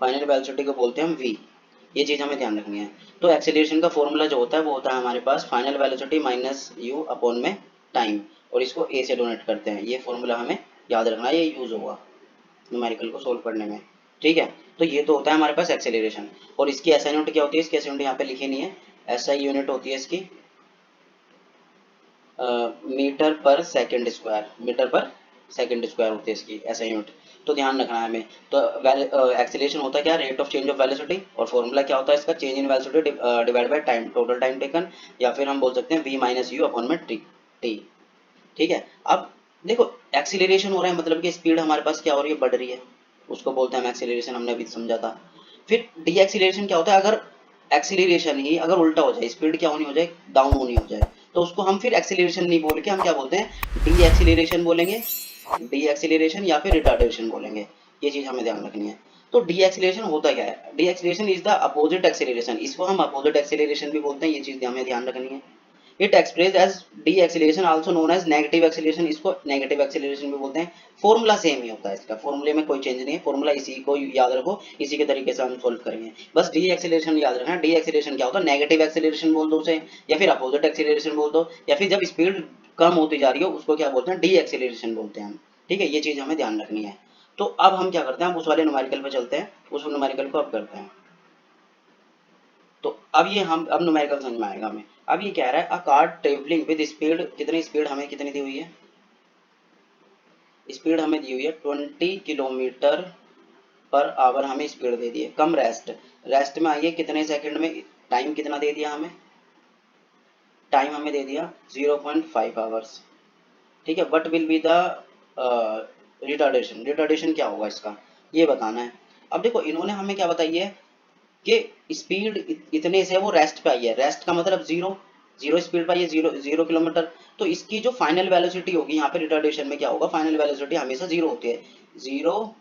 फाइनल वेलोसिटी को बोलते हैं हम वी। ये चीज हमें ध्यान रखनी है। तो एक्सेलरेशन का फॉर्मूला जो होता है वो होता है हमारे पास final velocity minus u upon में टाइम, और इसको ए से डोनेट करते हैं। ये फॉर्मूला हमें याद रखना है, ये यूज होगा न्यूमेरिकल को सोल्व करने में। ठीक है, तो ये तो होता है हमारे पास एक्सेलरेशन। और इसकी एसआई यूनिट क्या होती है, इसकी एसआई यूनिट यहाँ पे लिखी नहीं है। एसआई यूनिट होती है इसकी metre per second square, metre per second square होती है इसकी ऐसा यूनिट। तो ध्यान रखना है हमें। तो एक्सीलरेशन होता है क्या, rate of change of velocity, और फॉर्मूला क्या होता है इसका, change in velocity divide by time, total time taken, या फिर हम बोल सकते हैं वी माइनस यू अपॉन में टी टी। ठीक है, अब देखो एक्सीलरेशन हो रहा है मतलब कि स्पीड हमारे पास क्या हो रही है, बढ़ रही है, उसको बोलते हैं हम एक्सीलरेशन, हमने अभी समझा था। फिर डी एक्सीलरेशन क्या होता है, अगर एक्सीलरेशन ही अगर उल्टा हो जाए, स्पीड क्या होनी हो जाए, डाउन होनी हो जाए, तो उसको हम फिर एक्सीलरेशन नहीं बोल के हम क्या बोलते हैं, डी एक्सीलरेशन बोलेंगे, डी एक्सीलरेशन या फिर रिटार्डेशन बोलेंगे। ये चीज हमें ध्यान रखनी है। तो डी एक्सीलरेशन होता क्या है, D acceleration is the opposite acceleration, इसको हम अपोजिट एक्सीलरेशन भी बोलते हैं, ये चीज हमें ध्यान रखनी है। It express as de acceleration also known as negative acceleration, इसको नेगेटिव एक्सीलरेशन भी बोलते हैं। फॉर्मूला सेम ही होता है इसका, फॉर्मूले में कोई चेंज नहीं है, फॉर्मूला इसी को याद रखो, इसी के तरीके से हम सोल्व करेंगे। बस डी एक्सीलरेशन याद रखना, डी एक्सीलरेशन क्या होता है, नेगेटिव एक्सीलरेशन बोल दो उसे, या फिर अपोजिट एक्सीलरेशन बोल दो, या फिर जब स्पीड कम होती जा रही हो उसको क्या बोलते हैं, डी एक्सीलरेशन बोलते हैं हम। ठीक है, ये चीज हमें ध्यान रखनी है। तो अब हम क्या करते हैं, हम उस वाले न्यूमेरिकल पे चलते हैं, उस न्यूमेरिकल को अब करते हैं। तो अब ये हम अब न्यूमेरिकल समझ में आएगा हमें। अब ये कह रहा है a car travelling with speed, कितनी स्पीड हमें कितनी दी हुई है, स्पीड हमें दी हुई है 20 किलोमीटर पर आवर, हमें स्पीड दे दी है, कम रेस्ट, रेस्ट में आइए कितने सेकंड में, टाइम कितना दे दिया हमें, टाइम हमें दे दिया 0.5 आवर्स। ठीक है, what will be the retardation, retardation क्या होगा इसका, ये बताना है। अब देखो इन्होंने हमें क्या बताई है कि स्पीड इतने से वो रेस्ट पे आई है, रेस्ट का मतलब जीरो, जीरो स्पीड पे आई है, जीरो जीरो किलोमीटर। तो इसकी जो फाइनल वेलोसिटी होगी यहाँ पे रिटार्डेशन में क्या होगा, फाइनल वेलोसिटी हमेशा जीरो होती है, जीरो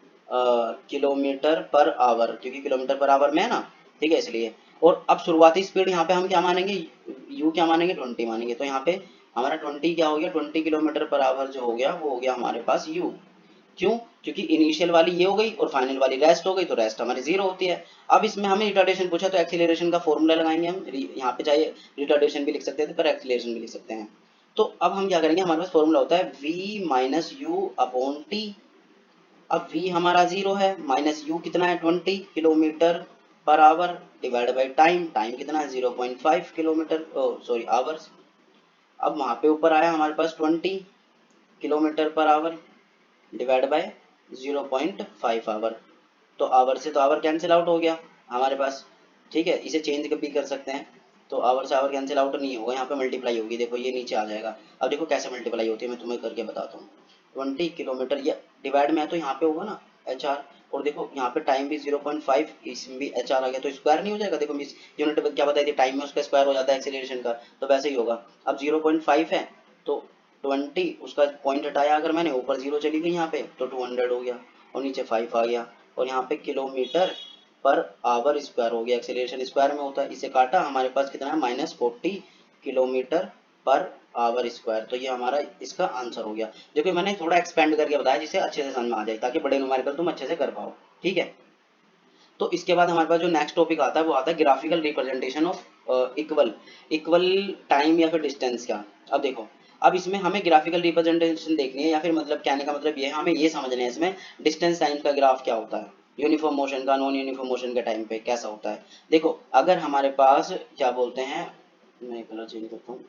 किलोमीटर पर आवर, क्योंकि किलोमीटर पर आवर में है ना। ठीक है, इसलिए। और अब शुरुआती स्पीड यहाँ पे हम क्या मानेंगे, यू क्या मानेंगे, 20 मानेंगे। तो यहाँ पे हमारा 20 क्या हो गया, 20 किलोमीटर पर आवर जो हो गया वो हो गया हमारे पास यू। क्यों, क्योंकि इनिशियल वाली ये हो गई और फाइनल वाली रेस्ट हो गई, तो रेस्ट हमारी जीरो होती है। अब इसमें हमें रिटार्डेशन पूछा तो एक्सीलरेशन का फॉर्मूला लगाएंगे हम, यहाँ पे चाहे रिटार्डेशन भी लिख सकते थे पर एक्सीलरेशन भी लिख सकते हैं। तो अब हम क्या करेंगे, हमारे पास फॉर्मूला होता है v minus u upon T. अब v हमारा जीरो है, माइनस यू कितना है 20 kilometre per hour, divide by time, time कितना है 0.5 किलोमीटर, सॉरी आवर्स। अब वहां पे ऊपर आया हमारे पास 20 kilometre per hour divide by 0.5 hour. तो आवर से तो आवर कैंसिल आउट हो गया हमारे पास। ठीक है, इसे चेंज भी कर सकते हैं। तो आवर से आवर कैंसिल आउट नहीं होगा, यहाँ पे मल्टीप्लाई होगी, देखो ये नीचे आ जाएगा। अब देखो कैसे मल्टीप्लाई होती है, मैं तुम्हें करके बताता हूँ। 20 किलोमीटर या डिवाइड में है तो यहाँ पे होगा ना एच आर, और देखो यहाँ पे टाइम भी 0.5, इसमें भी एच आर आ गया, तो स्क्वायर नहीं हो जाएगा, देखो मिस यूनिट क्या बताई थी, टाइम में उसका स्क्वायर हो जाता है एक्सीलरेशन का, तो वैसे ही होगा। अब 0.5 है तो 20, उसका पॉइंट हटाया अगर मैंने, ऊपर जीरो चली गई यहाँ पे तो 200 हो गया, और नीचे 5 आ गया, और यहाँ पे किलोमीटर पर आवर स्क्वायर हो गया, एक्सेलरेशन स्क्वायर में होता है, इसे काटा, हमारे पास कितना है -40 किलोमीटर पर आवर स्क्वायर। तो ये हमारा इसका आंसर हो गया। देखो मैंने थोड़ा एक्सपेंड करके बताया जिसे अच्छे से समझ में आ जाए, ताकि बड़े न्यूमेरिकल तुम अच्छे से कर पाओ। ठीक है, तो इसके बाद हमारे पास जो नेक्स्ट टॉपिक आता है वो आता है graphical representation of equal, equal time या फिर डिस्टेंस का। अब देखो, अब इसमें हमें ग्राफिकल रिप्रेजेंटेशन देखनी है, या फिर मतलब कहने का मतलब ये है, हमें ये समझना है इसमें डिस्टेंस टाइम का ग्राफ क्या होता है, यूनिफॉर्म मोशन का, नॉन यूनिफॉर्म मोशन के टाइम पे कैसा होता है। देखो अगर हमारे पास क्या बोलते हैं, मैं कलर चेंज करता हूँ,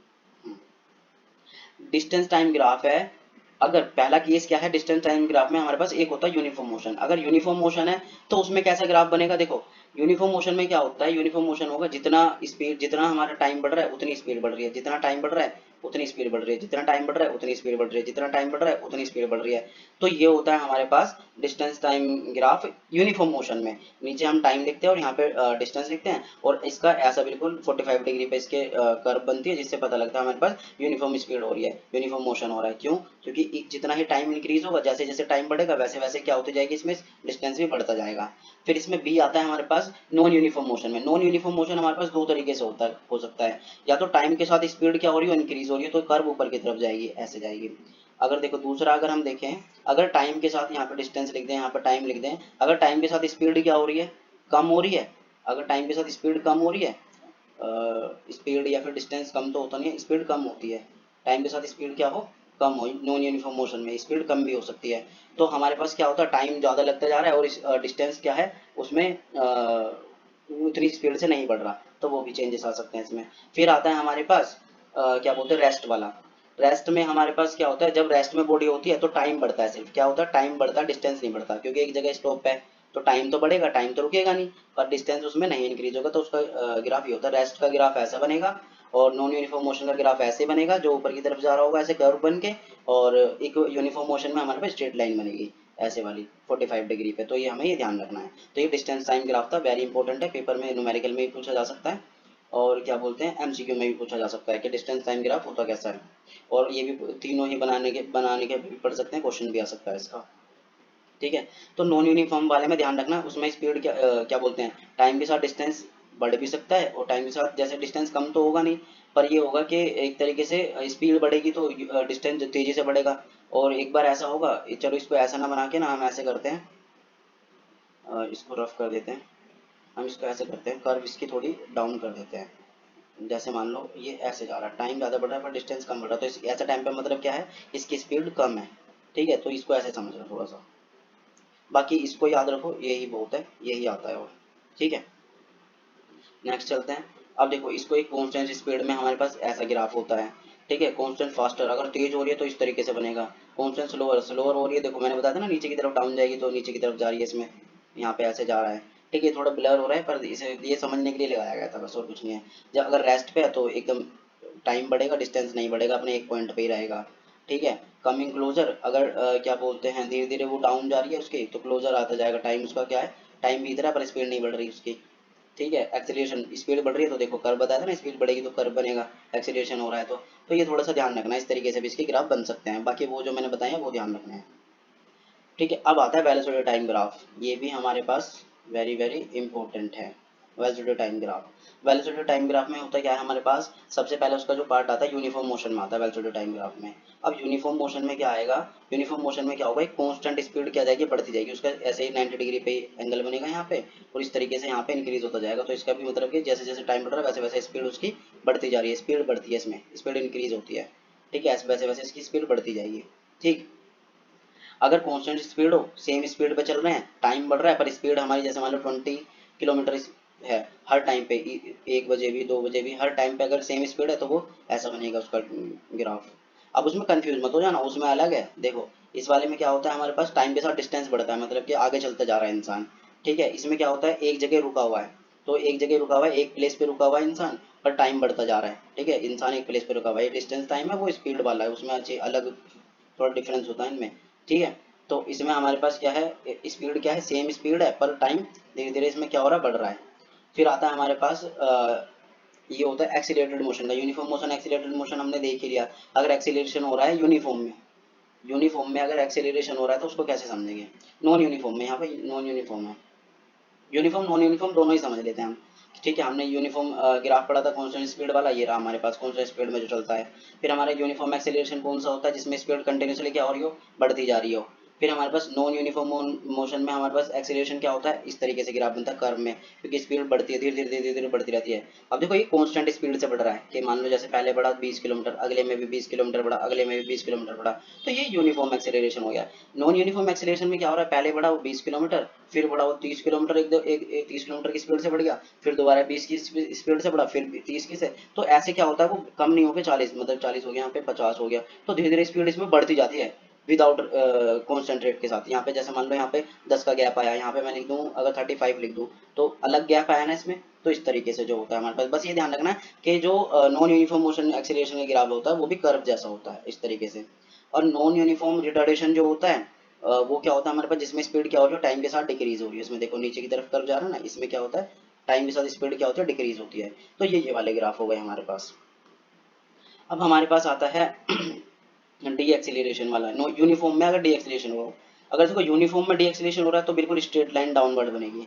डिस्टेंस टाइम ग्राफ है। अगर पहला केस क्या है, डिस्टेंस टाइम ग्राफ में हमारे पास एक होता है यूनिफॉर्म मोशन। अगर यूनिफॉर्म मोशन है तो उसमें कैसा ग्राफ बनेगा, देखो यूनिफॉर्म मोशन में क्या होता है, यूनिफॉर्म मोशन होगा जितना स्पीड, जितना हमारा टाइम बढ़ रहा है उतनी स्पीड बढ़ रही है, जितना टाइम बढ़ रहा है उतनी स्पीड बढ़ रही है, जितना टाइम बढ़ रहा है उतनी स्पीड बढ़ रही है, जितना टाइम बढ़ रहा है उतनी स्पीड बढ़ रही है। तो ये होता है हमारे पास distance time graph uniform motion में। नीचे हम टाइम लिखते हैं और यहाँ पे डिस्टेंस लिखते हैं, और इसका ऐसा बिल्कुल 45 डिग्री पे इसके कर्व बनती है, जिससे पता लगता है हमारे पास यूनिफॉर्म स्पीड हो रही है, यूनिफॉर्म मोशन हो रहा है। क्यों? क्योंकि जितना ही टाइम इंक्रीज होगा, जैसे जैसे टाइम बढ़ेगा वैसे वैसे क्या होती जाएगी, इसमें डिस्टेंस भी बढ़ता जाएगा। फिर इसमें बी आता है हमारे पास नॉन यूनिफॉर्म मोशन में। नॉन यूनिफॉर्म मोशन हमारे पास दो तरीके से हो सकता है, या तो टाइम के साथ स्पीड क्या हो रही है, इंक्रीज हो रही है, तो कर्व ऊपर की तरफ जाएगी, ऐसे जाएगी। अगर देखो दूसरा, अगर हम देखें, अगर टाइम के साथ यहाँ पे डिस्टेंस लिख दें, यहाँ पे टाइम लिख दें, अगर टाइम के साथ स्पीड क्या हो रही है, कम हो रही है, अगर टाइम के साथ स्पीड कम हो रही है, स्पीड या फिर डिस्टेंस कम तो होता नहीं है, स्पीड कम होती है, टाइम के साथ स्पीड क्या हो, कम हो, नॉन यूनिफॉर्म मोशन में स्पीड कम भी हो सकती है। तो हमारे पास क्या होता है, टाइम ज़्यादा लगता जा रहा है और डिस्टेंस क्या है उसमें उतनी स्पीड से नहीं बढ़ रहा, तो वो भी चेंजेस आ सकते हैं इसमें। फिर आता है हमारे पास क्या बोलते हैं, रेस्ट वाला। रेस्ट में हमारे पास क्या होता है, जब रेस्ट में बॉडी होती है तो टाइम बढ़ता है, सिर्फ क्या होता है, टाइम बढ़ता है, डिस्टेंस नहीं बढ़ता, क्योंकि एक जगह स्टॉप है तो टाइम तो बढ़ेगा, टाइम तो रुकेगा नहीं, पर डिस्टेंस उसमें नहीं इंक्रीज होगा। तो उसका ग्राफ ये होता है, रेस्ट का ग्राफ ऐसा बनेगा, और नॉन यूनिफॉर्म मोशन का ग्राफ ऐसे बनेगा, जो ऊपर की तरफ जा रहा होगा ऐसे कर्व बन के, और एक यूनिफॉर्म मोशन में हमारे पास स्ट्रेट लाइन बनेगी ऐसे वाली 45 डिग्री पे। तो ये हमें ये ध्यान रखना है। तो ये डिस्टेंस टाइम ग्राफ था, वेरी इंपॉर्टेंट है, पेपर में न्यूमेरिकल में भी पूछा जा सकता है, और क्या बोलते हैं एमसीक्यू में भी पूछा जा सकता है कि डिस्टेंस टाइम ग्राफ होता कैसा है। और ये भी तीनों ही बनाने के भी पढ़ सकते हैं, क्वेश्चन भी आ सकता है इसका। ठीक है। तो नॉन यूनिफॉर्म वाले में ध्यान रखना, उसमें स्पीड क्या बोलते हैं, टाइम के साथ डिस्टेंस बढ़ भी सकता है, और टाइम के साथ जैसे डिस्टेंस कम तो होगा नहीं, पर ये होगा कि एक तरीके से स्पीड बढ़ेगी तो डिस्टेंस तेजी से बढ़ेगा। और एक बार ऐसा होगा, चलो इसको ऐसा ना बना के ना हम ऐसे करते हैं, इसको रफ कर देते हैं, हम इसको ऐसे करते हैं, कर्व इसकी थोड़ी डाउन कर देते हैं। जैसे मान लो ये ऐसे जा रहा है, टाइम ज़्यादा बढ़ रहा है पर डिस्टेंस कम बढ़ रहा है, तो ऐसे टाइम पे मतलब क्या है, इसकी स्पीड कम है। ठीक है, तो इसको ऐसे समझना थोड़ा सा, बाकी इसको याद रखो, यही बहुत है, यही आता है। और ठीक है, नेक्स्ट चलते हैं। अब देखो, इसको एक कांस्टेंट स्पीड में हमारे पास ऐसा ग्राफ होता है। ठीक है, कांस्टेंट फास्टर अगर तेज हो रही है तो इस तरीके से बनेगा, कांस्टेंट स्लोअर स्लोअर हो रही है, देखो मैंने बताया था ना नीचे की तरफ डाउन जाएगी, तो नीचे की तरफ जा रही है इसमें, यहाँ पे ऐसे जा रहा है। ठीक है, थोड़ा ब्लर हो रहा है, पर इसे ये समझने के लिए लगाया गया था बस, और कुछ नहीं है। जब अगर रेस्ट पे है तो एकदम टाइम बढ़ेगा, डिस्टेंस नहीं बढ़ेगा, अपने एक पॉइंट पे ही रहेगा। ठीक है, कमिंग क्लोजर अगर क्या बोलते हैं, धीरे धीरे वो डाउन जा रही है उसकी, तो क्लोजर आता जाएगा, टाइम उसका क्या है, टाइम भी इधर है पर स्पीड नहीं बढ़ रही उसकी। ठीक है, एक्सेलरेशन स्पीड बढ़ रही है तो देखो कर्व बताया था ना, स्पीड बढ़ेगी तो कर्व बनेगा, एक्सेलरेशन हो रहा है तो ये थोड़ा सा ध्यान रखना है, इस तरीके से भी इसके ग्राफ बन सकते हैं, बाकी वो जो मैंने बताया वो ध्यान रखना है। ठीक है, अब आता है वेलोसिटी टाइम ग्राफ, ये भी हमारे पास वेरी वेरी इंपॉर्टेंट है। Velocity time graph, velocity time graph में होता क्या है हमारे पास, सबसे पहले उसका जो पार्ट आता है यूनिफॉर्म मोशन में आता है वेलोसिटी टाइम ग्राफ में। अब यूनिफॉर्म मोशन में क्या आएगा, यूनिफॉर्म मोशन में क्या होगा, एक कांस्टेंट स्पीड क्या जाएगी, बढ़ती जाएगी, उसका ऐसे ही 90 डिग्री पे एंगल बनेगा यहाँ पे, और इस तरीके से यहाँ पे इंक्रीज होता जाएगा। तो इसका भी मतलब कि जैसे जैसे टाइम बढ़ रहा है वैसे वैसे स्पीड उसकी बढ़ती जा रही है, स्पीड बढ़ती है, इसमें स्पीड इंक्रीज होती है। ठीक है, वैसे वैसे इसकी स्पीड बढ़ती जाएगी। ठीक, अगर कांस्टेंट स्पीड हो, सेम स्पीड पे चल रहे हैं, टाइम बढ़ रहा है पर स्पीड हमारी जैसे मान लो 20 किलोमीटर है हर टाइम पे, 1 बजे भी 2 बजे भी हर टाइम पे अगर सेम स्पीड है तो वो ऐसा बनेगा उसका ग्राफ। अब उसमें कंफ्यूज मत हो जाना, उसमें अलग है। देखो, इस वाले में क्या होता है, हमारे पास टाइम के साथ डिस्टेंस बढ़ता है, मतलब कि आगे चलता जा रहा है इंसान। ठीक है, इसमें क्या होता है, एक जगह रुका हुआ है, तो एक जगह रुका हुआ है, एक प्लेस पे रुका हुआ है इंसान, पर टाइम बढ़ता जा रहा है। ठीक है, इंसान एक प्लेस पे रुका हुआ है, डिस्टेंस टाइम है, वो स्पीड वाला है, उसमें अच्छी अलग थोड़ा डिफरेंस होता है इनमें। ठीक है, तो इसमें हमारे पास क्या है, स्पीड क्या है, सेम स्पीड है पर टाइम धीरे धीरे इसमें क्या हो रहा है, बढ़ रहा है। फिर आता है हमारे पास ये होता है एक्सीलरेटेड मोशन का, यूनिफॉर्म मोशन एक्सीलरेटेड मोशन हमने देख ही लिया। अगर एक्सीलरेशन हो रहा है यूनिफॉर्म में अगर एक्सेलरेशन हो रहा है तो उसको कैसे समझेंगे, नॉन यूनिफॉर्म में, यहाँ पे नॉन यूनिफॉर्म है, यूनिफॉर्म नॉन यूनिफॉर्म दोनों ही समझ लेते हैं हम। ठीक है, हमने यूनिफॉर्म ग्राफ पढ़ा था कांस्टेंट स्पीड वाला, ये रहा हमारे पास कांस्टेंट स्पीड में जो चलता है। फिर हमारा यूनिफॉर्म एक्सेलरेशन कौन सा होता है, जिसमें स्पीड कंटिन्यूसली क्या हो रही हो, बढ़ती जा रही हो। फिर हमारे पास नॉन यूनिफॉर्म मोशन में हमारे पास एक्सेलरेशन क्या होता है, इस तरीके से ग्राफ बनता है कर्व में, क्योंकि स्पीड बढ़ती है, धीरे धीरे धीरे धीरे बढ़ती रहती है। अब देखो, ये कांस्टेंट स्पीड से बढ़ रहा है, कि मान लो जैसे पहले बढ़ा 20 किलोमीटर, अगले में भी 20 किलोमीटर बढ़ा, अगले में भी 20 किलोमीटर बढ़ा, तो ये यूनिफॉर्म एक्सेलरेशन हो गया। नॉन यूनिफॉर्म एक्सेलरेशन में क्या हो रहा है, पहले बढ़ा वो 20 किलोमीटर, फिर बढ़ा वो 30 किलोमीटर, एक 30 किलोमीटर की स्पीड से बढ़ गया, फिर दोबारा 20 की स्पीड से बढ़ा, फिर 30 की से, तो ऐसे क्या होता है, वो कम नहीं हो गया 40, मतलब 40 हो गया, यहाँ पे 50 हो गया, तो धीरे धीरे स्पीड इसमें बढ़ती जाती है। विदाउट कांस्टेंट रेट के साथ। यहाँ पे जैसे मान लो यहाँ पे 10 का गैप आया, यहाँ पे मैं लिख दूँ अगर 35 लिख दूँ तो अलग गैप आया ना इसमें। तो इस तरीके से जो होता है हमारे पास, बस ये ध्यान रखना है कि जो नॉन यूनिफॉर्म मोशन एक्सीलरेशन का ग्राफ होता है वो भी कर्व जैसा होता है इस तरीके से। और नॉन यूनिफॉर्म रिटार्डेशन जो होता है वो क्या होता है हमारे पास, जिसमें स्पीड क्या हो रही है टाइम के साथ डिक्रीज हो रही है। इसमें देखो नीचे की तरफ कर्व जा रहा है ना, इसमें क्या होता है टाइम के साथ स्पीड क्या होती है डिक्रीज होती है। तो ये वाले ग्राफ हो गए हमारे पास। अब हमारे पास आता है डी एक्सीलरेशन वाला। नो यूनिफॉर्म में अगर डी एक्सीलरेशन हो, अगर देखो यूनिफॉर्म में डी एक्सीलरेशन हो रहा है तो बिल्कुल स्ट्रेट लाइन डाउनवर्ड बनेगी,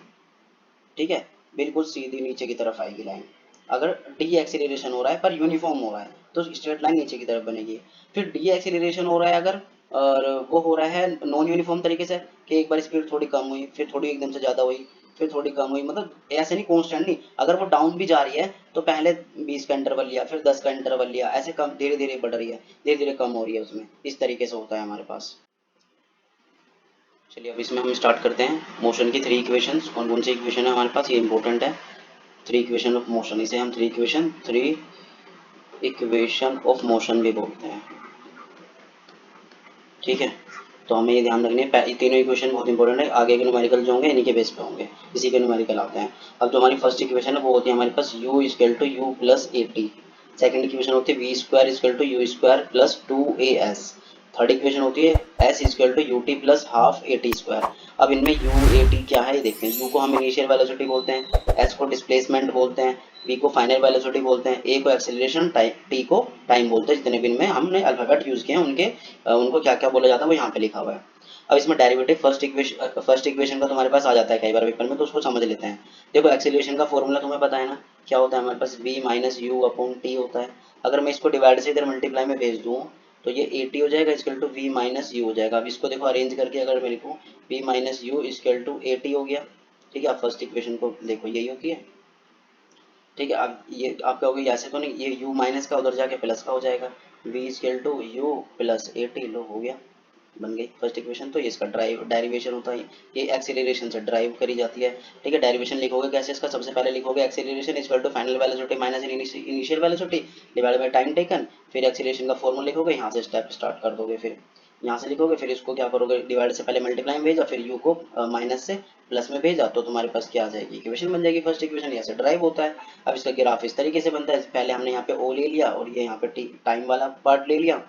ठीक है, बिल्कुल सीधी नीचे की तरफ आएगी लाइन। अगर डी एक्सीलरेशन हो रहा है पर यूनिफॉर्म हो रहा है तो स्ट्रेट लाइन नीचे की तरफ बनेगी। फिर डी एक्सीलरेशन हो रहा है अगर, और वो हो रहा है नॉन यूनिफॉर्म तरीके से, कि एक बार स्पीड थोड़ी कम हुई फिर थोड़ी एकदम से ज़्यादा हुई फिर थोड़ी कम हुई, मतलब ऐसे नहीं कॉन्स्टेंट नहीं। अगर वो डाउन भी जा रही है तो पहले 20 का इंटरवल लिया फिर 10 का इंटरवल लिया, ऐसे कम धीरे धीरे बढ़ रही है, धीरे धीरे कम हो रही है उसमें, इस तरीके से होता है हमारे पास। चलिए अब इसमें हम स्टार्ट करते हैं मोशन की 3 इक्वेशंस। कौन कौन सी इक्वेशन है हमारे पास, ये इंपॉर्टेंट है। 3 इक्वेशन ऑफ मोशन, इसे हम 3 इक्वेशन ऑफ मोशन भी बोलते हैं, ठीक है। तो हमें ये ध्यान रखनी है, तीनों इक्वेशन बहुत इंपॉर्टेंट है, आगे के न्यूमेरिकल जो होंगे इन्हीं के बेस पे होंगे, इसी के न्यूमेरिकल आते हैं। अब जो हमारी फर्स्ट इक्वेशन है वो होती है हमारे पास u equal to u plus a t. Second equation होती है v square equal to u square plus 2as। Third equation होती है s equal to u t plus half a t square. अब इनमें u ए टी क्या है ये देखते हैं। u को हम इनिशियल वेलोसिटी बोलते हैं, s को डिस्प्लेसमेंट बोलते हैं, v को फाइनल वेलोसिटी बोलते हैं, a को एक्सेलरेशन, t को टाइम बोलते हैं। जितने भी इनमें हमने अल्फाबेट यूज किए हैं उनके उनको क्या क्या बोला जाता है वो यहाँ पे लिखा हुआ है। अब इसमें डेरिवेटिव फर्स्ट इक्वेशन का तुम्हारे पास आ जाता है कई बार पेपर में, तो उसको समझ लेते हैं। देखो एक्सेलरेशन का फॉर्मूला तुम्हें पता है ना, क्या होता है हमारे पास v minus u upon T होता है। अगर मैं इसको डिवाइड से इधर मल्टीप्लाई में भेज दूँ तो ये ए टी हो जाएगा equal to v minus u हो जाएगा। अब इसको देखो अरेंज करके अगर मैं लिखूँ v minus u equal to a t हो गया, ठीक है। आप फर्स्ट इक्वेशन को देखो यही होती है, ठीक है। अब ये आप कहोगे ऐसे तो नहीं, ये u माइनस का उधर जाके प्लस का हो जाएगा, v equal to u plus a t, लो हो गया, बन गई फर्स्ट इक्वेशन। तो ये इसका ड्राइव डेरिवेशन होता है, ये एक्सीलरेशन से ड्राइव करी जाती है, ठीक है। डेरिवेशन लिखोगे कैसे इसका, सबसे पहले लिखोगे acceleration equal to final velocity minus initial velocity divided by time taken. फिर एक्सीलरेशन का फॉर्मूला लिखोगे, यहाँ से स्टेप स्टार्ट कर दोगे, फिर यहाँ से लिखोगे, फिर इसको क्या करोगे डिवाइड से पहले मल्टीप्लाई में भेजा, फिर यू को माइनस से प्लस में भेजा, तो तुम्हारे पास क्या आ जाएगी इक्वेशन बन जाएगी फर्स्ट इक्वेशन, यहाँ से ड्राइव होता है। अब इसका ग्राफ इस तरीके से बनता है, पहले हमने यहाँ पे ओ ले लिया और ये यहाँ पे टाइम वाला पार्ट ले लिया।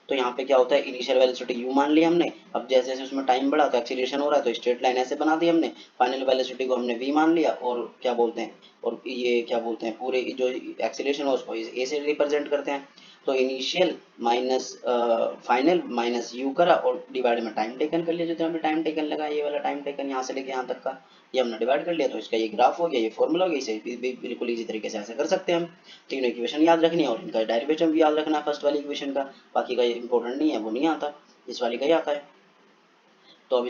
तो यहाँ पे क्या होता है इनिशियल वेलोसिटी u मान ली हमने, अब जैसे जैसे उसमें टाइम बढ़ा तो एक्सीलरेशन हो रहा है तो स्ट्रेट लाइन ऐसे बना दी हमने। फाइनल वेलोसिटी को हमने v मान लिया और क्या बोलते हैं, और ये क्या बोलते हैं पूरे जो एक्सीलरेशन है उसको a से रिप्रेजेंट करते हैं। तो initial minus final minus u करा और डिवाइड में टाइम टेकन कर लिया, जितना भी टाइम टेकन लगा ये वाला टाइम टेकन यहाँ से लेके यहाँ तक का ये हमने डिवाइड कर लिया, तो इसका ये ग्राफ हो गया, ये फॉर्मूला हो गया। इसे बिल्कुल इजी तरीके से ऐसे कर सकते हैं हम। तीनों इक्वेशन याद रखनी है और इनका डेरिवेटिव भी याद रखना है फर्स्ट वाली इक्वेशन का, बाकी का ये इंपॉर्टेंट नहीं है, वो नहीं आता, इस वाली का ही आता है। तो अब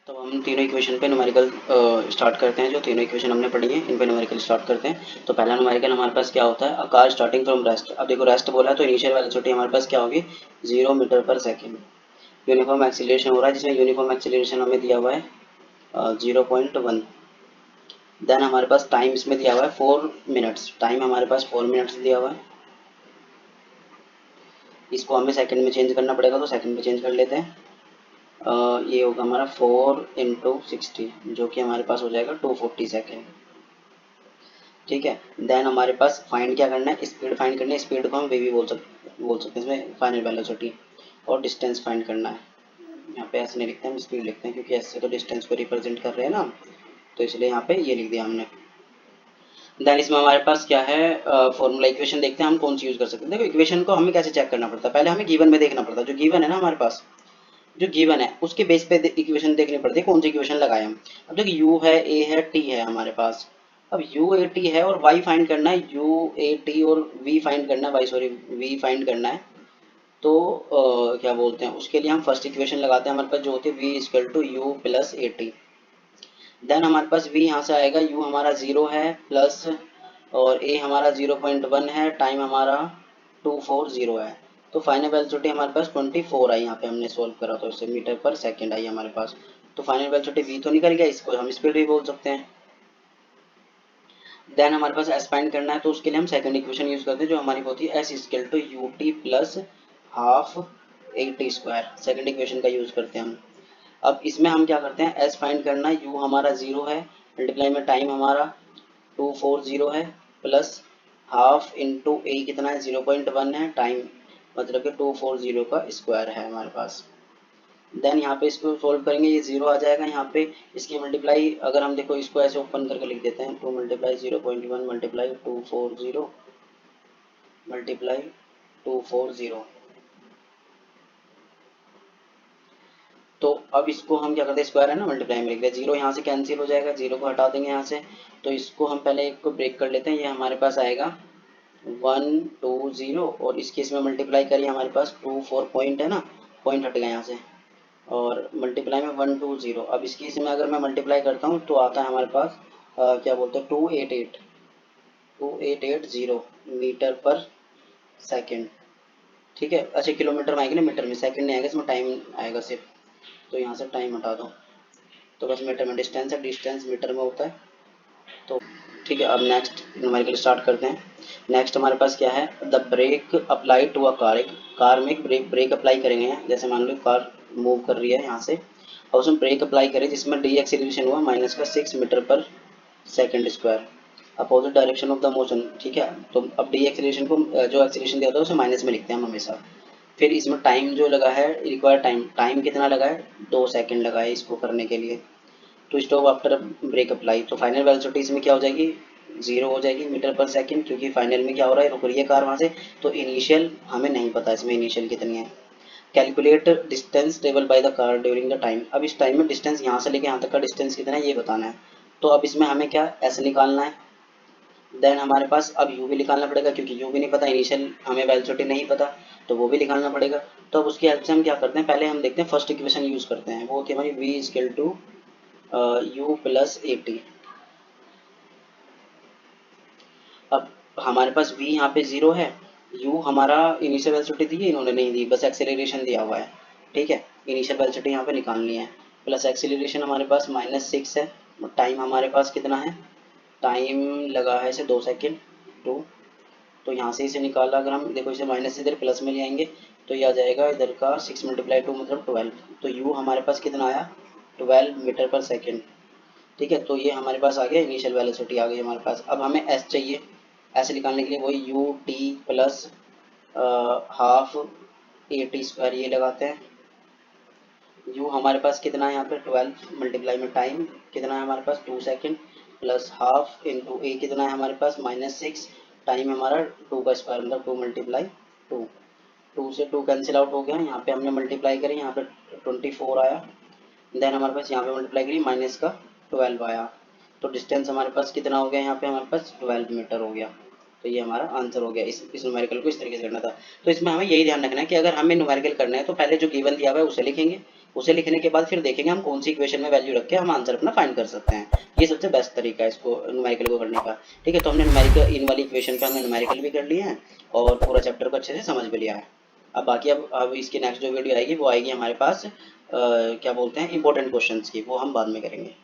तो हम तीनों इक्वेशन पे न्यूमेरिकल स्टार्ट करते हैं। जो तीनों इक्वेशन हमने पढ़ी है इन पे न्यूमेरिकल स्टार्ट करते हैं। तो पहला न्यूमेरिकल हमारे पास क्या होता है, a car starting from rest. अब देखो रेस्ट बोला है तो इनिशियल वेलोसिटी हमारे पास क्या होगी 0 मीटर पर सेकेंड। यूनिफॉर्म एक्सीलरेशन हो रहा है जिसमें यूनिफॉर्म एक्सीलरेशन हमें दिया हुआ है 0.1। देन हमारे पास टाइम इसमें दिया हुआ है 4 मिनट्स, टाइम हमारे पास 4 मिनट्स दिया हुआ है। इसको हमें सेकंड में चेंज करना पड़ेगा तो सेकंड में चेंज कर लेते हैं। ये होगा हमारा 4 × 60 जो कि हमारे पास हो जाएगा 240 सेकेंड, ठीक है। देन हमारे पास फाइंड क्या करना है, स्पीड फाइंड करनी है। स्पीड को हम वी भी बोल सकते हैं इसमें फाइनल वेलोसिटी, और डिस्टेंस फाइंड करना है। यहाँ पे ऐसे नहीं लिखते हम स्पीड लिखते हैं क्योंकि ऐसे तो डिस्टेंस को रिप्रेजेंट कर रहे हैं ना, तो इसलिए यहाँ पे ये लिख दिया हमने। देन इसमें हमारे पास क्या है फॉर्मूला इक्वेशन देखते हैं हम कौन सी यूज कर सकते हैं। देखो इक्वेशन को हमें कैसे चेक करना पड़ता है, पहले हमें गिवन में देखना पड़ता है। जो गिवन है ना हमारे पास, जो गिवन है उसके बेस पे इक्वेशन देखनी पड़ती है कौन सी इक्वेशन लगाए हम। अब देखिए u है a है t है हमारे पास। अब u a t है और y फाइंड करना है, u a t और v फाइंड करना है, v फाइंड करना है। तो क्या बोलते हैं उसके लिए हम फर्स्ट इक्वेशन लगाते हैं, हमारे पास जो होती है v equal to u plus a t. Then हमारे पास v यहाँ से आएगा, u हमारा 0 है प्लस और a हमारा 0.1 है, टाइम हमारा 240 है। तो फाइनल वेलोसिटी हमारे पास 24 आई, यहाँ पे हमने सोल्व करा तो इससे मीटर पर सेकंड आई हमारे पास। तो फाइनल वेलोसिटी v तो निकल गया, इसको हम स्पीड भी बोल सकते हैं। देन हमारे पास s फाइंड करना है तो उसके लिए हम सेकंड इक्वेशन यूज करते हैं जो हमारी होती है s equal to u t plus half 80 square, second equation का यूज़ करते हैं हम। अब इसमें हम क्या करते हैं, एस फाइंड करना है, यू हमारा 0 है, मल्टीप्लाई में टाइम हमारा 240 है, प्लस हाफ इंटू ए कितना है 0.1 है, टाइम मतलब कि 240 का स्क्वायर है हमारे पास। देन यहाँ पे इसको सोल्व करेंगे, ये 0 आ जाएगा यहाँ पे, इसकी मल्टीप्लाई अगर हम देखो इसको ऐसे ओपन करके लिख देते हैं, 2 मल्टीप्लाई 0.1 मल्टीप्लाई 240 मल्टीप्लाई 240। तो अब इसको हम क्या करते हैं, स्क्वायर है ना, मल्टीप्लाई में लिख दिया, 0 यहाँ से कैंसिल हो जाएगा, 0 को हटा देंगे यहाँ से। तो इसको हम पहले एक को ब्रेक कर लेते हैं, ये हमारे पास आएगा 120, और इसकी इसमें मल्टीप्लाई करिए, हमारे पास 24 पॉइंट है ना, पॉइंट हट गया यहाँ से, और मल्टीप्लाई में 120। अब इसकी इसमें अगर मैं मल्टीप्लाई करता हूँ तो आता है हमारे पास क्या बोलते हैं 2880 मीटर पर सेकेंड। ठीक है, अच्छा किलोमीटर में आएगी ना, मीटर में, सेकंड नहीं आएगा, इसमें टाइम आएगा सिर्फ। तो यहाँ से टाइम हटा दो, तो बस मीटर में डिस्टेंस है, डिस्टेंस मीटर में होता है। तो ठीक है, अब नेक्स्ट न्यूमेरिकल स्टार्ट करते हैं। नेक्स्ट हमारे पास क्या है, the brake apply to a car. एक कार में एक ब्रेक अप्लाई करेंगे, जैसे मान लो कार मूव कर रही है यहाँ से, और उसमें ब्रेक अप्लाई करें जिसमें डी एक्सीलरेशन हुआ माइनस का 6 मीटर पर second square, opposite direction of the motion. ठीक है, तो अब डी एक्सीलरेशन को जो एक्सीलरेशन दिया होता है उसे माइनस में लिखते हैं हम हमेशा। फिर इसमें टाइम जो लगा है, रिक्वायर्ड टाइम, टाइम कितना लगा है, 2 सेकंड लगा है इसको करने के लिए। To stop after brake apply, तो फाइनल वेलोसिटी इसमें क्या हो जाएगी, 0 हो जाएगी मीटर पर सेकंड, क्योंकि फाइनल में क्या हो रहा है, रुक रही है कार वहाँ से। तो इनिशियल हमें नहीं पता इसमें इनिशियल कितनी है। Calculate distance travel by the car during the time, अब इस टाइम में डिस्टेंस यहाँ से लेके यहाँ तक का डिस्टेंस कितना है ये बताना है। तो अब इसमें हमें क्या एस निकालना है, देन हमारे पास अब यू भी निकालना पड़ेगा, क्योंकि यू भी नहीं पता, इनिशियल हमें वेलोसिटी नहीं पता, तो वो भी निकालना पड़ेगा। तो अब उसकी हेल्प से हम क्या करते हैं, पहले हम देखते हैं फर्स्ट इक्वेशन यूज करते हैं, वो होती है हमारी v equal to u plus 80। अब हमारे पास v यहाँ पे 0 है, u हमारा इनिशियल वेलोसिटी दी है, इन्होंने नहीं दी, बस एक्सेलरेशन दिया हुआ है। ठीक है, इनिशियल वेलोसिटी यहाँ पे निकालनी है, प्लस एक्सेलरेशन हमारे पास -6 है, टाइम हमारे पास कितना है, टाइम लगा है इसे 2 सेकेंड 2। तो यहाँ से इसे निकाला, अगर हम देखो इसे माइनस से इधर प्लस में ले आएंगे तो ये आ जाएगा इधर का 6 मल्टीप्लाई 2 मतलब 12। तो u हमारे पास कितना आया, 12 मीटर पर सेकेंड। ठीक है, तो ये हमारे पास आ गया, इनिशियल वेलोसिटी आ गई हमारे पास। अब हमें s चाहिए, s निकालने के लिए वही u t plus half a t square ये लगाते हैं। u हमारे पास कितना है यहाँ पे 12 मल्टीप्लाई में टाइम कितना है हमारे पास 2 सेकेंड, प्लस हाफ इंटू ए कितना है हमारे पास -6, टाइम हमारा 2 का स्क्वायर मतलब 2 मल्टीप्लाई 2, 2 से 2 कैंसिल आउट हो गया, यहाँ पे हमने मल्टीप्लाई करी, यहाँ पे 24 आया, देन हमारे पास यहाँ पे मल्टीप्लाई करी माइनस का 12 आया। तो डिस्टेंस हमारे पास कितना हो गया, यहाँ पे हमारे पास 12 मीटर हो गया। तो ये हमारा आंसर हो गया। इस न्यूमेरिकल को इस तरीके से करना था। तो इसमें हमें यही ध्यान रखना है कि अगर हमें न्यूमेरिकल करना है तो पहले जो गिवन दिया हुआ है उसे लिखेंगे, उसे लिखने के बाद फिर देखेंगे हम कौन सी इक्वेशन में वैल्यू रख के हम आंसर अपना फाइंड कर सकते हैं। ये सबसे बेस्ट तरीका है इसको न्यूमेरिकल को करने का। ठीक है, तो हमने न्यूमेरिकल इन वाली इक्वेशन का हमने न्यूमेरिकल भी कर लिया है और पूरा चैप्टर को अच्छे से समझ भी लिया है। अब बाकी अब इसकी नेक्स्ट जो वीडियो आएगी वो आएगी हमारे पास क्या बोलते हैं इंपॉर्टेंट क्वेश्चंस की, वो हम बाद में करेंगे।